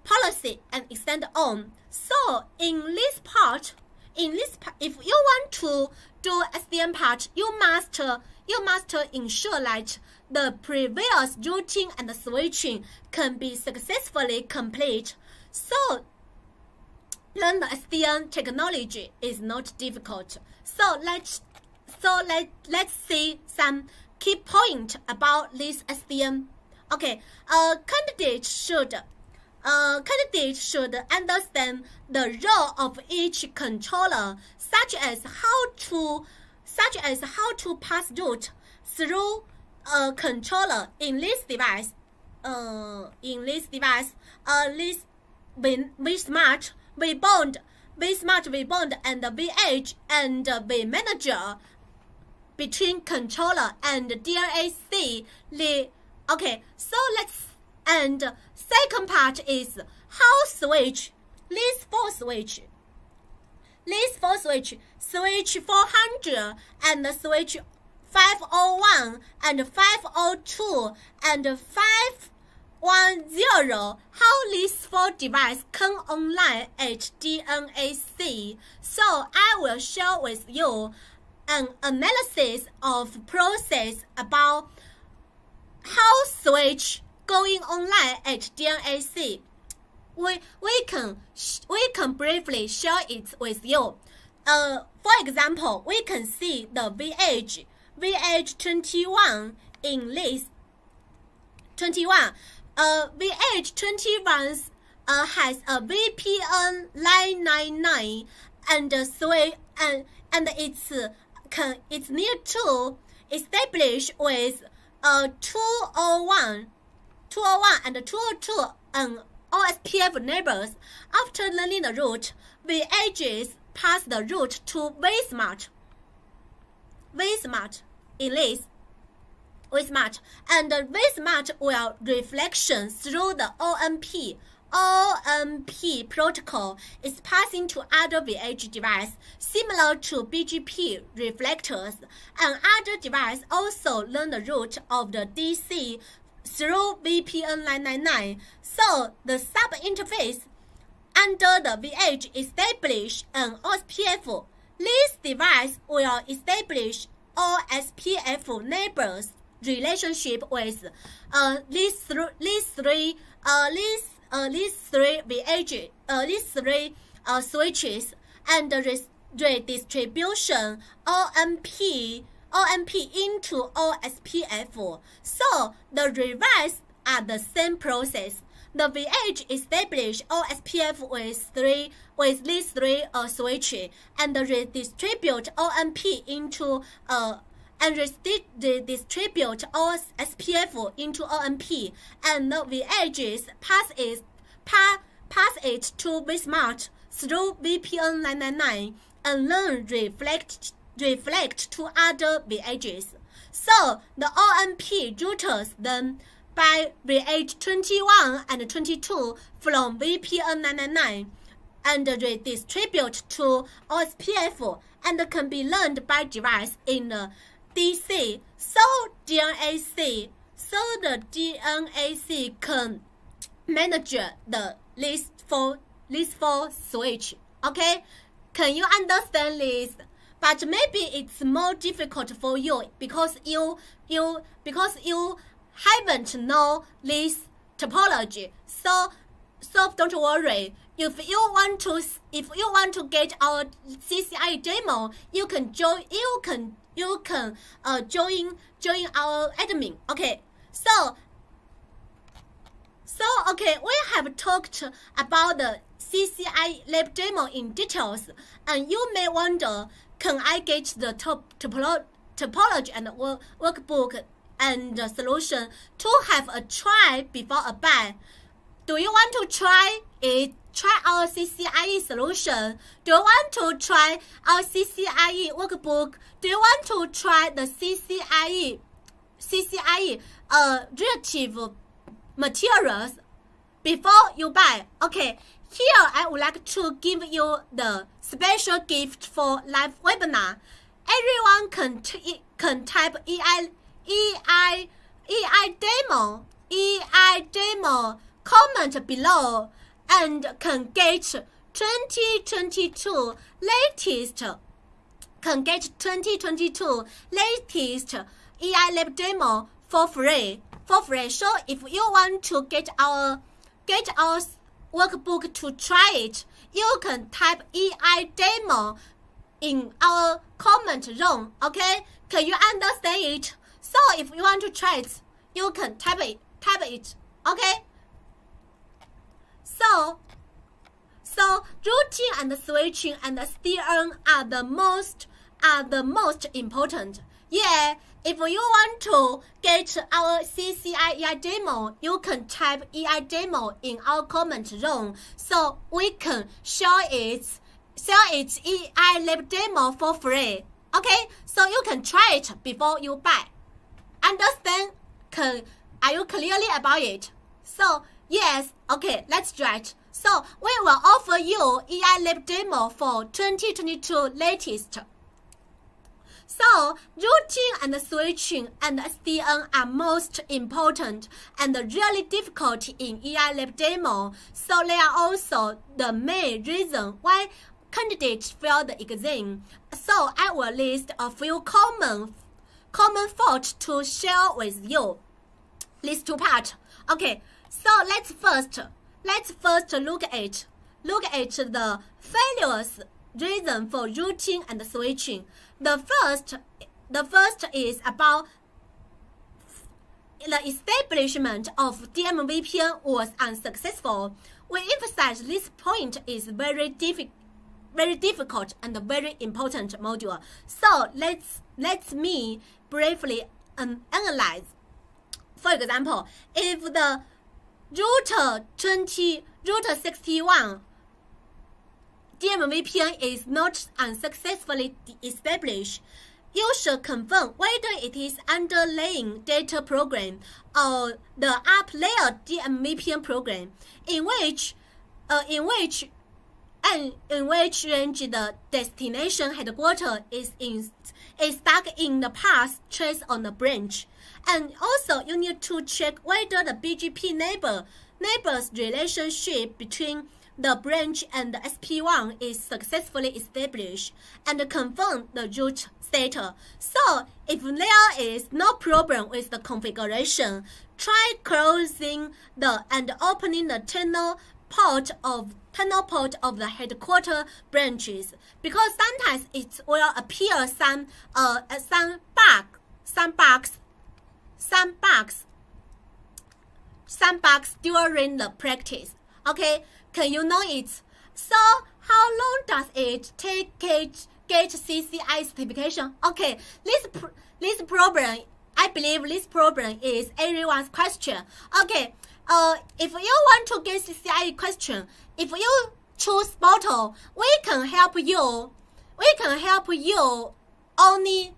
policy and extend on. So in this part, if you want to do SDN part, you must ensure that the previous routing and switching can be successfully complete. So learn the SDN technology is not difficult. So let's see some key point about this SDN. Okay, candidates should understand the role of each controller, such as how to pass route through a controller in this device. This vSmart, vBond, and vEdge and vManager between controller and DLAC. Okay, so let's. And second part is how switch. This four switch, switch 400 and switch 501 and 502 and 510. How these four devices come online at DNAC. So I will share with you an analysis of process about how switch going online at DNAC. We can briefly share it with you. For example, we can see the VH21 in list 21. VH21 has a VPN 999 and it's near to establish with 201 and 202 OSPF neighbors. After learning the route, VHs pass the route to vSmart in list vSmart, and vSmart will reflection through the OMP protocol is passing to other VH device similar to BGP reflectors, and other device also learn the route of the DC through VPN 999. So the sub interface under the VH establish an OSPF. This device will establish OSPF neighbors relationship with these three switches, and redistribution OMP into OSPF. So the reverse are the same process. The VH establish OSPF with these three switches, and redistribute OMP into and redistribute OSPF into OMP, and the VHs pass it to vSmart through VPN 999, and then reflect to other VHs. So the OMP routers then by VH21 and 22 from VPN 999 and redistribute to OSPF, and can be learned by device in the DC. So the DNAC can manage the list for switch. Okay, can you understand this? But maybe it's more difficult for you because you haven't know this topology. So don't worry. If you want to get our CCIE demo, you can join our admin. Okay. So okay, we have talked about the CCIE lab demo in details, and you may wonder, can I get the topology and workbook and the solution to have a try before a buy? Do you want to try it? Try our CCIE solution? Do you want to try our CCIE workbook? Do you want to try the CCIE relative materials before you buy? Okay, here I would like to give you the special gift for live webinar. Everyone can type EI demo comment below, and can get 2022 latest EI lab demo for free. So if you want to get our workbook to try it, you can type EI demo in our comment zone. Okay, can you understand it? So if you want to try it, you can type it. Okay. So routing and switching and steering are the most important. Yeah, if you want to get our CCIE demo, you can type EI demo in our comment zone, so we can share its EI lab demo for free. Okay, so you can try it before you buy. Understand? Are you clearly about it? So yes, okay, let's try it. So we will offer you EI lab demo for 2022 latest. So routing and switching and SDN are most important and really difficult in EI lab demo. So they are also the main reason why candidates fail the exam. So I will list a few common faults to share with you. these two parts. Okay, so let's first look at the failures reason for routing and switching. The first is about the establishment of DM VPN was unsuccessful. We emphasize this point is very difficult and very important module. So let's me briefly analyze. For example, if the router 61 DM VPN is not unsuccessfully established, you should confirm whether it is underlying data program or the up layer DM VPN program, in which range the destination headquarter is stuck in the path trace on the branch. And also you need to check whether the BGP neighbors relationship between the branch and the SP1 is successfully established, and confirm the root status. So if there is no problem with the configuration, try closing and opening the tunnel port of the headquarter branches, because sometimes it will appear some bugs during the practice. Okay, can you know it? So how long does it take get CCIE certification? Okay, this problem, I believe this problem is everyone's question. Okay, if you want to get CCIE question, if you choose SPOTO, we can help you. Only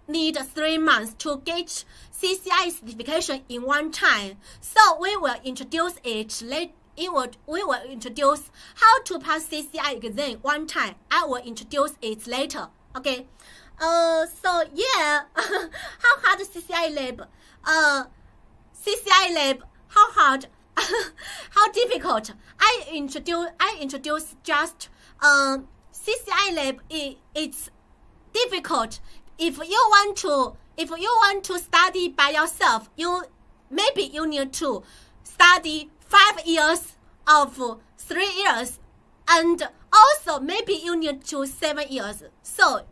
need 3 months to get CCIE certification in one time. So we will introduce it later. We will introduce how to pass CCIE exam one time. I will introduce it later. Okay. So yeah, how hard CCIE lab? CCIE lab, how hard? How difficult? I introduce just CCIE lab. It's difficult. If you want to study by yourself, maybe you need to study 5 years of 3 years, and also maybe you need to 7 years. So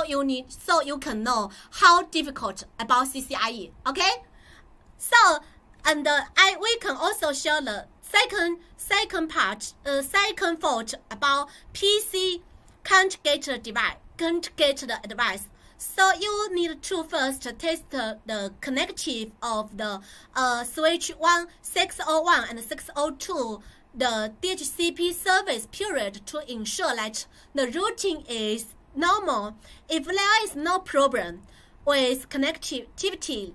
you can know how difficult about CCIE. Okay. So we can also show the second fault about PC can't get the device. So you need to first test the connectivity of the switch 601 and 602, the DHCP service period, to ensure that the routing is normal. If there is no problem with connectivity,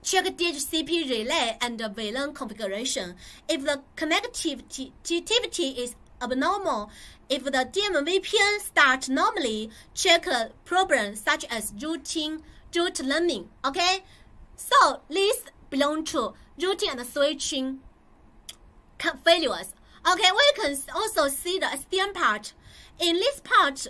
check DHCP relay and VLAN configuration. If the connectivity is abnormal, if the DM VPN starts normally, check problems such as root learning. Okay, so these belong to routing and switching failures. Okay, we can also see the SDN part. In this part,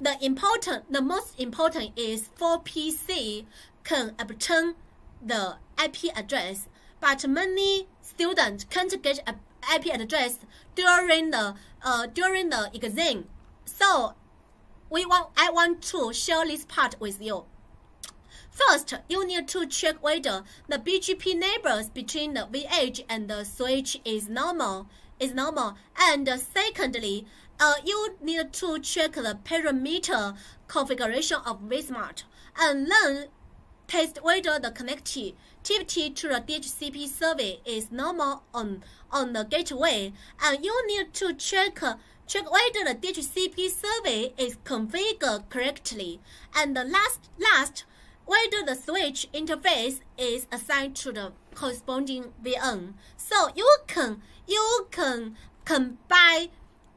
the most important is for PC can obtain the IP address, but many students can't get an IP address during the exam. So I want to share this part with you. First, you need to check whether the BGP neighbors between the VH and the switch is normal. And secondly, you need to check the parameter configuration of vSmart, and then test whether the connectivity to the DHCP service is normal on the gateway, and you need to check whether the DHCP service is configured correctly, and the last whether the switch interface is assigned to the corresponding VM. So you can combine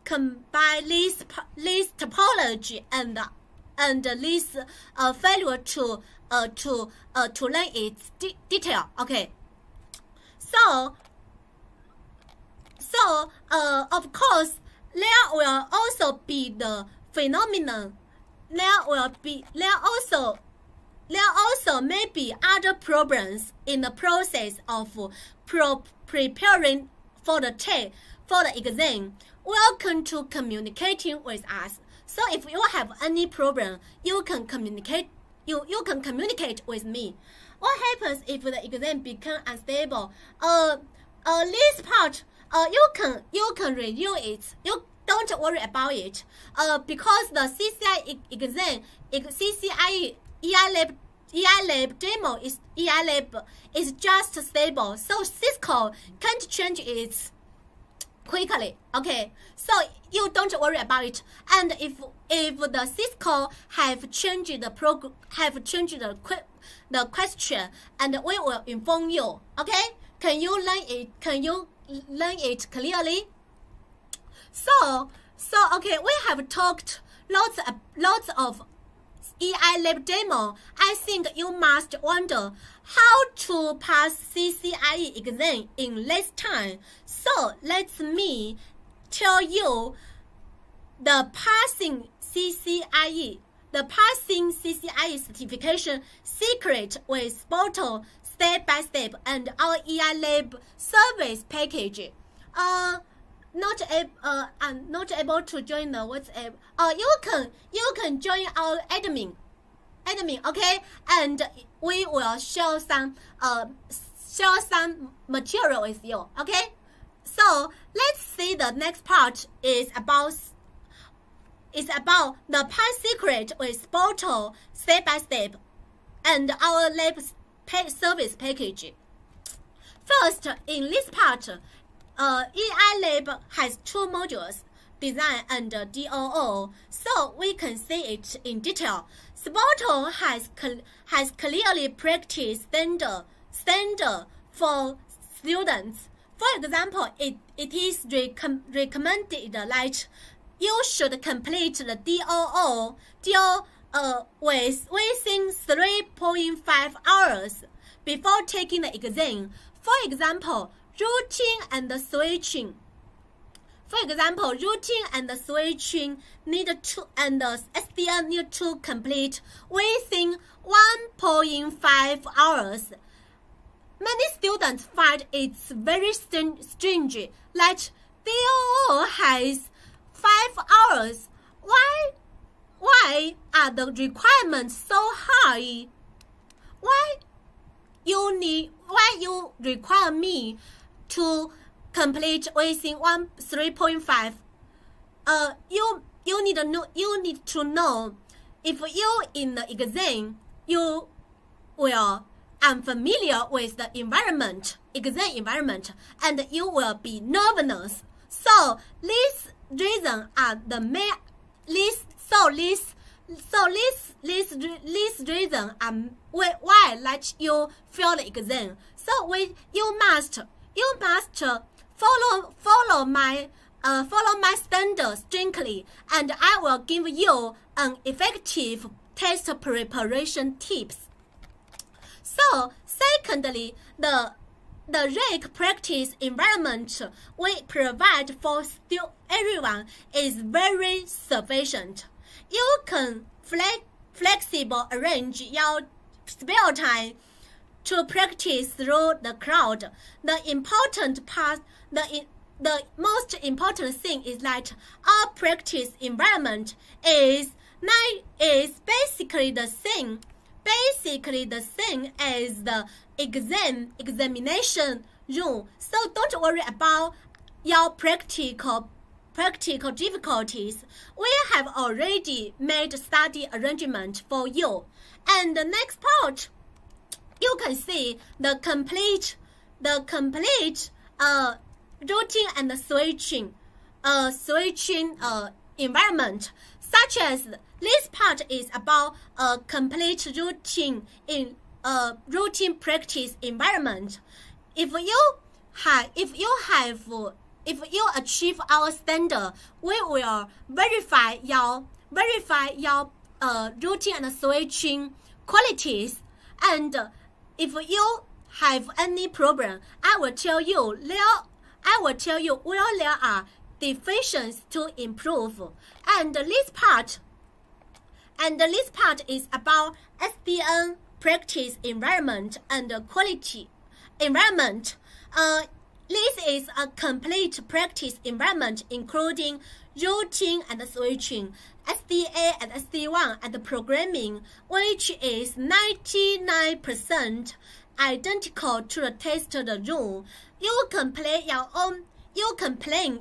this topology and this failure to learn its detail. Okay. So of course there will also be the phenomenon. There also there also may be other problems in the process of preparing for the exam. Welcome to communicating with us. So if you have any problem, you can communicate. You can communicate with me. What happens if the exam become unstable? This part, you can review it. You don't worry about it. Because the CCIE exam, CCIE EI Lab demo is just stable, so Cisco can't change it quickly. Okay, so you don't worry about it. And if the Cisco have changed the question, and we will inform you. Okay, can you learn it? Can you learn it clearly? So okay, we have talked lots of EI Lab demo. I think you must wonder how to pass CCIE exam in less time. So let me tell you the passing CCIE certification secret with SPOTO step by step and our EI Lab service package. I'm not able to join the WhatsApp. You can join our admin, okay? And we will share some material with you, okay? So let's see, the next part is about the pass secret with SPOTO step by step and our lab service package. First, in this part, EI Lab has two modules, design and DOO, so we can see it in detail. SPOTO has clearly practiced standard for students. For example, it is recommended that you should complete the DOO within 3.5 hours before taking the exam. For example, routing and switching need to and SDN need to complete within 1.5 hours. Many students find it's very strange that DOO has 5 hours. Why are the requirements so high? Why you require me to complete within 3.5? You need to know if you in the exam you will unfamiliar with the exam environment, and you will be nervous. So these reasons are the main. These reasons are why let you fail the exam. So you must follow my standards strictly, and I will give you an effective test preparation tips. So secondly, the REC practice environment we provide for everyone is very sufficient. You can flexible arrange your spare time to practice through the cloud. The most important thing is that our practice environment is basically the same as the examination room. So don't worry about your practical difficulties. We have already made study arrangement for you. And the next part, you can see the complete routing and switching environment, such as this part is about a complete routine in routine practice environment. If you achieve our standard, we will verify your routing and switching qualities. And if you have any problem, I will tell you where there are deficiencies to improve. And this part And this part is about SPN practice environment and quality environment. This is a complete practice environment including routing and switching, SDA and SD1 and programming, which is 99% identical to the tested rule. You can plan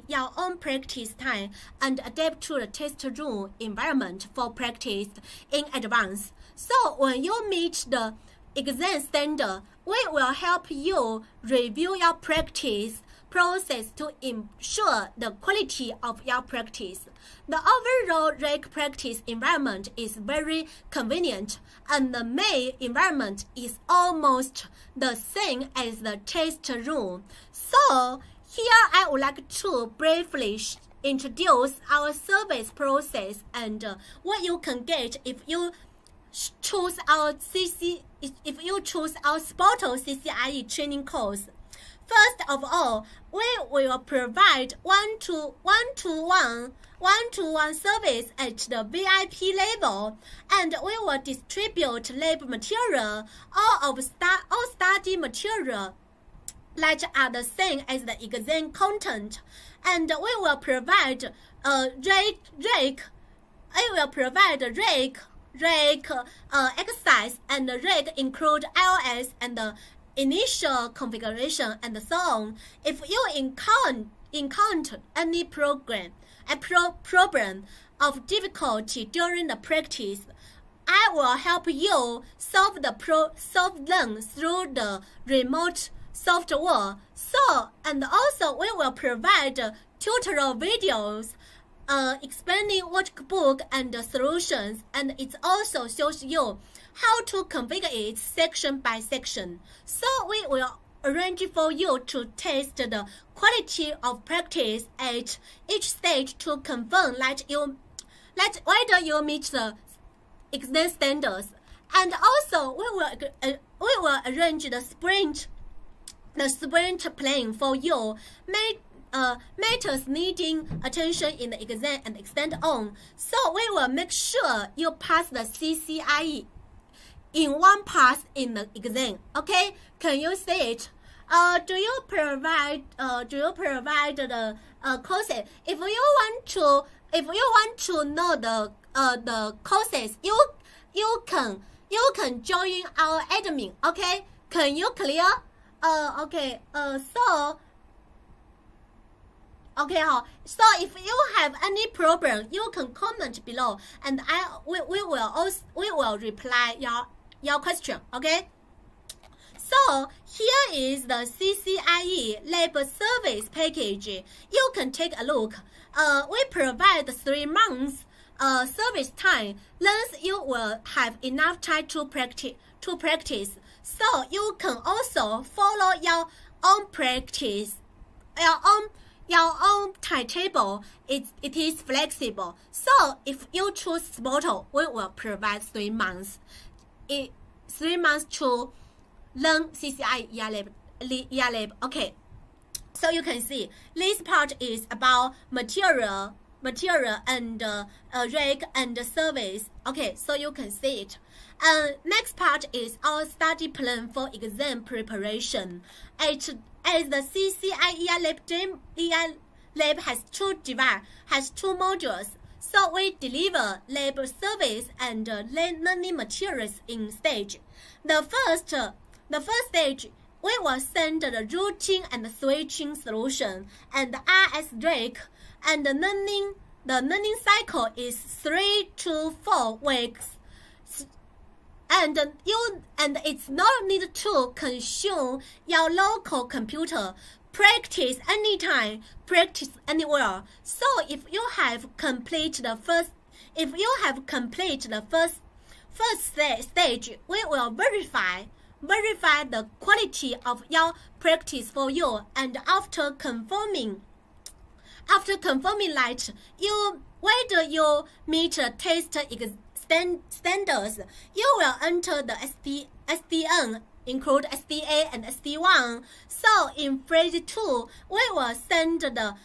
your own practice time and adapt to the test rule environment for practice in advance. So when you meet the exam standard, we will help you review your practice process to ensure the quality of your practice. The overall REC practice environment is very convenient, and the main environment is almost the same as the test room. So here I would like to briefly introduce our service process and what you can get if you choose our SPOTO CCIE training course. First of all, we will provide one-to-one service at the VIP level, and we will distribute lab material, all study material that are the same as the exam content, and we will provide exercise, and REC include LS and the initial configuration and so on. If you encounter any problem of difficulty during the practice, I will help you solve them through the remote software. So, and also we will provide tutorial videos explaining workbook and solutions, and it also shows you how to configure it section by section. So we will arrange for you to test the quality of practice at each stage to confirm that whether you meet the exam standards. And also we will arrange the sprint plan for you. Matters needing attention in the exam and extend on. So we will make sure you pass the CCIE in one pass in the exam. Okay, can you see it? Do you provide the courses? If you want to know the courses, you can join our admin. Okay, can you clear? So if you have any problem, you can comment below, and we will reply your question. Okay. So here is the CCIE lab service package. You can take a look. We provide 3 months service time. Thus you will have enough time to practice. So you can also follow your own practice, your own timetable. It is flexible. So if you choose SPOTO, we will provide 3 months. 3 months to learn CCIE year lab. Okay. So you can see this part is about material and REC and service. Okay, so you can see it. Next part is our study plan for exam preparation. As the CCIE lab has 2 modules, so we deliver lab service and learning materials in stage. The first stage, we will send the routing and switching solution and RS REC, and the learning cycle is 3 to 4 weeks. And it's no need to consume your local computer. Practice anytime, practice anywhere. So if you have completed the first stage, we will verify the quality of your practice for you, and after confirming that whether you meet the test standards, you will enter the SPN include SDA and SD1. So in phase 2, we will send the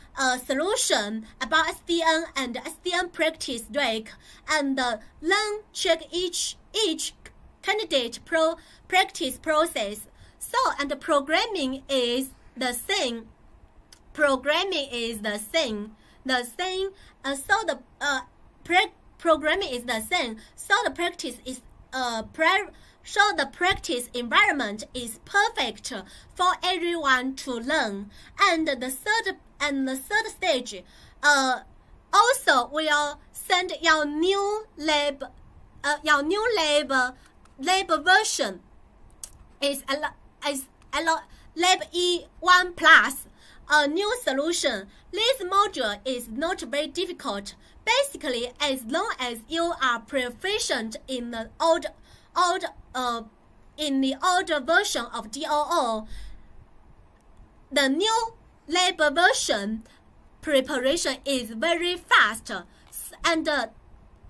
solution about SDN and SDN practice rec, and then check each candidate practice process. So, and the programming is the same. Programming is the same. So the programming is the same. So the practice is so the practice environment is perfect for everyone to learn. And the third stage, also will send your new lab version is Lab E1 Plus, a new solution. This module is not very difficult. Basically, as long as you are proficient in the older version of DOO, the new lab version preparation is very fast. And the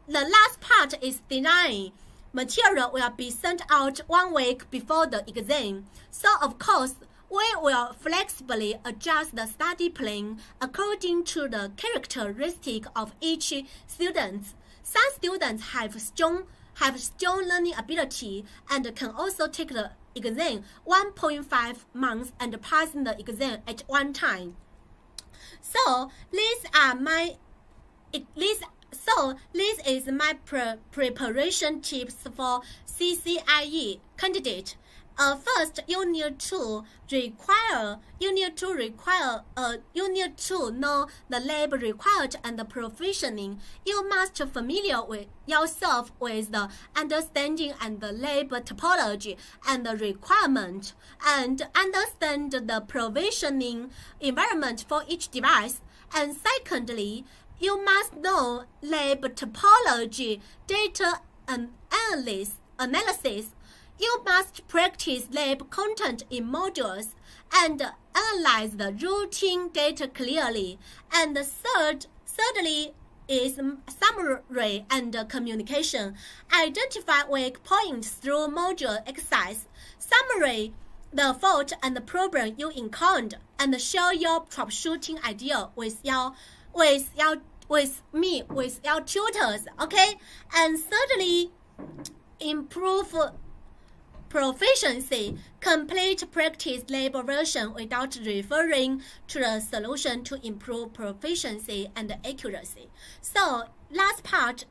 last part is design. Material will be sent out 1 week before the exam. So of course, we will flexibly adjust the study plan according to the characteristic of each student. Some students have strong learning ability and can also take the exam 1.5 months and passing the exam at one time. So this is my preparation tips for CCIE candidate. First, you need to know the lab required and the provisioning. You must familiar with yourself with the understanding and the lab topology and the requirement, and understand the provisioning environment for each device. And secondly, you must know lab topology, data and analysis. You must practice lab content in modules and analyze the routing data clearly. And thirdly is summary and communication. Identify weak points through module exercise. Summary the fault and the problem you encountered, and share your troubleshooting idea with your tutors. Okay, and thirdly, improve proficiency. Complete practice lab version without referring to the solution to improve proficiency and accuracy. So last part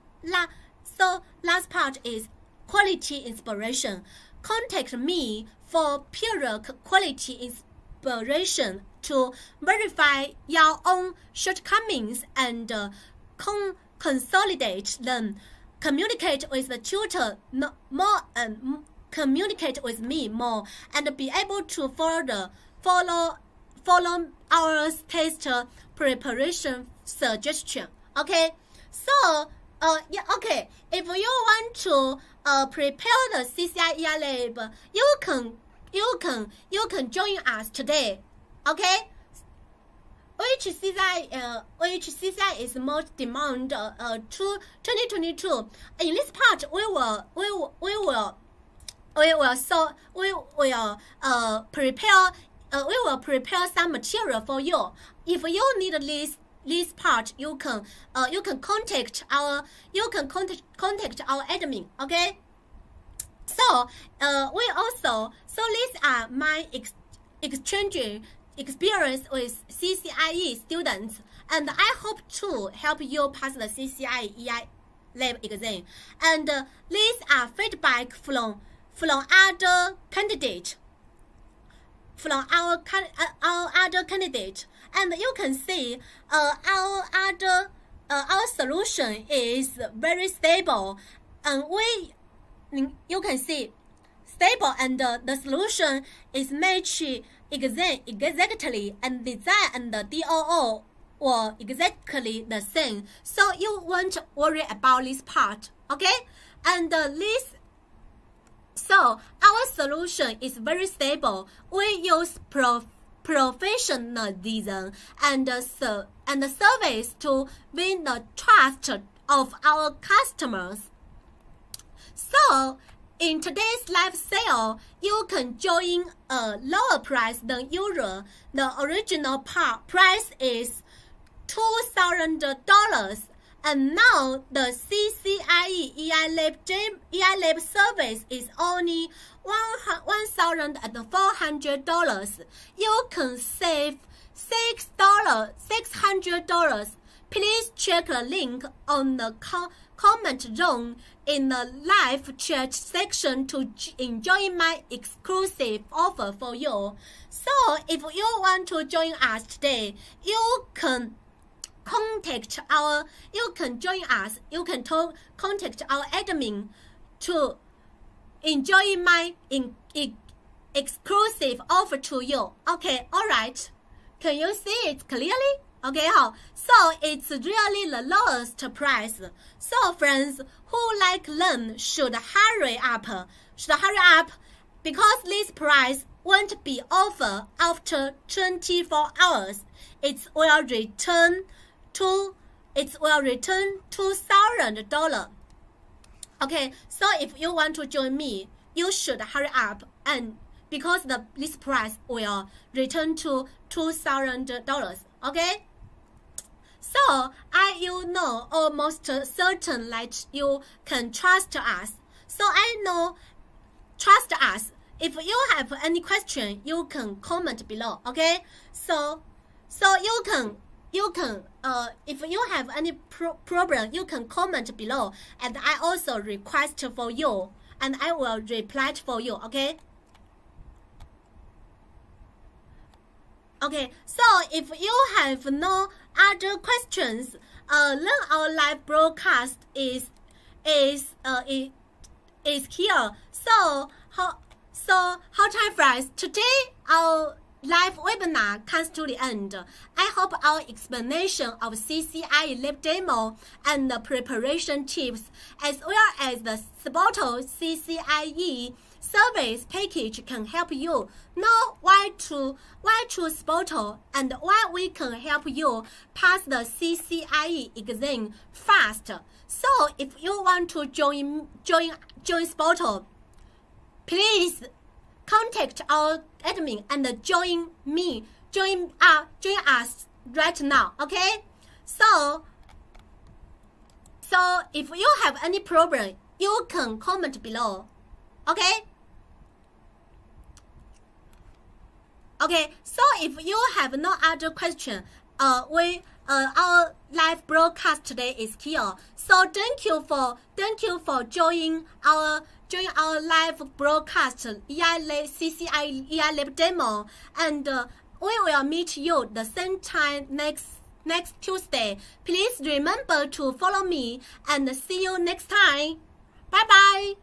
is quality inspiration. Contact me for periodic quality inspiration to verify your own shortcomings and consolidate them. Communicate with the tutor more and communicate with me more, and be able to follow our test preparation suggestion. Okay, so okay, if you want to prepare the CCIE lab, you can join us today. Okay, which CCIE is most demand to 2022. In this part, we will prepare some material for you. If you need this part, you can contact our admin. Okay. So these are my exchange experience with CCIE students, and I hope to help you pass the CCIE lab exam. And these are feedback from other candidate, from our other candidate, and you can see our solution is very stable, and you can see stable, and the solution is matched exactly, and design and the DOO were exactly the same, so you won't worry about this part. Okay, and so our solution is very stable. We use professionalism and service to win the trust of our customers. So in today's live sale, you can join a lower price than usual. The original price is $2,000, and now the CCIE EI Lab service is only $1,400. You can save $600. Please check the link on the comment zone in the live chat section to enjoy my exclusive offer for you. So if you want to join us today, you can contact our admin to enjoy my exclusive offer to you. Okay, alright. Can you see it clearly? Okay, so it's really the lowest price. So friends who like them should hurry up because this price won't be offered after 24 hours. It will return $2,000. Okay, so if you want to join me, you should hurry up, and because this price will return to $2,000. Okay. So you know almost certain that you can trust us. So I know trust us. If you have any question, you can comment below. Okay. So you can if you have any problem, you can comment below, and I also request for you, and I will reply for you. Okay. Okay, so if you have no other questions, then our live broadcast is here. So time flies. Today our live webinar comes to the end. I hope our explanation of CCIE lab demo and the preparation tips, as well as the SPOTO CCIE service package, can help you know why to SPOTO and why we can help you pass the CCIE exam fast. So if you want to join SPOTO, please contact our admin and join us right now. Okay. So if you have any problem, you can comment below. Okay. Okay, so if you have no other question, our live broadcast today is here. So thank you for joining our live broadcast CCIE EI Lab demo, and we will meet you the same time next Tuesday. Please remember to follow me, and see you next time. Bye bye.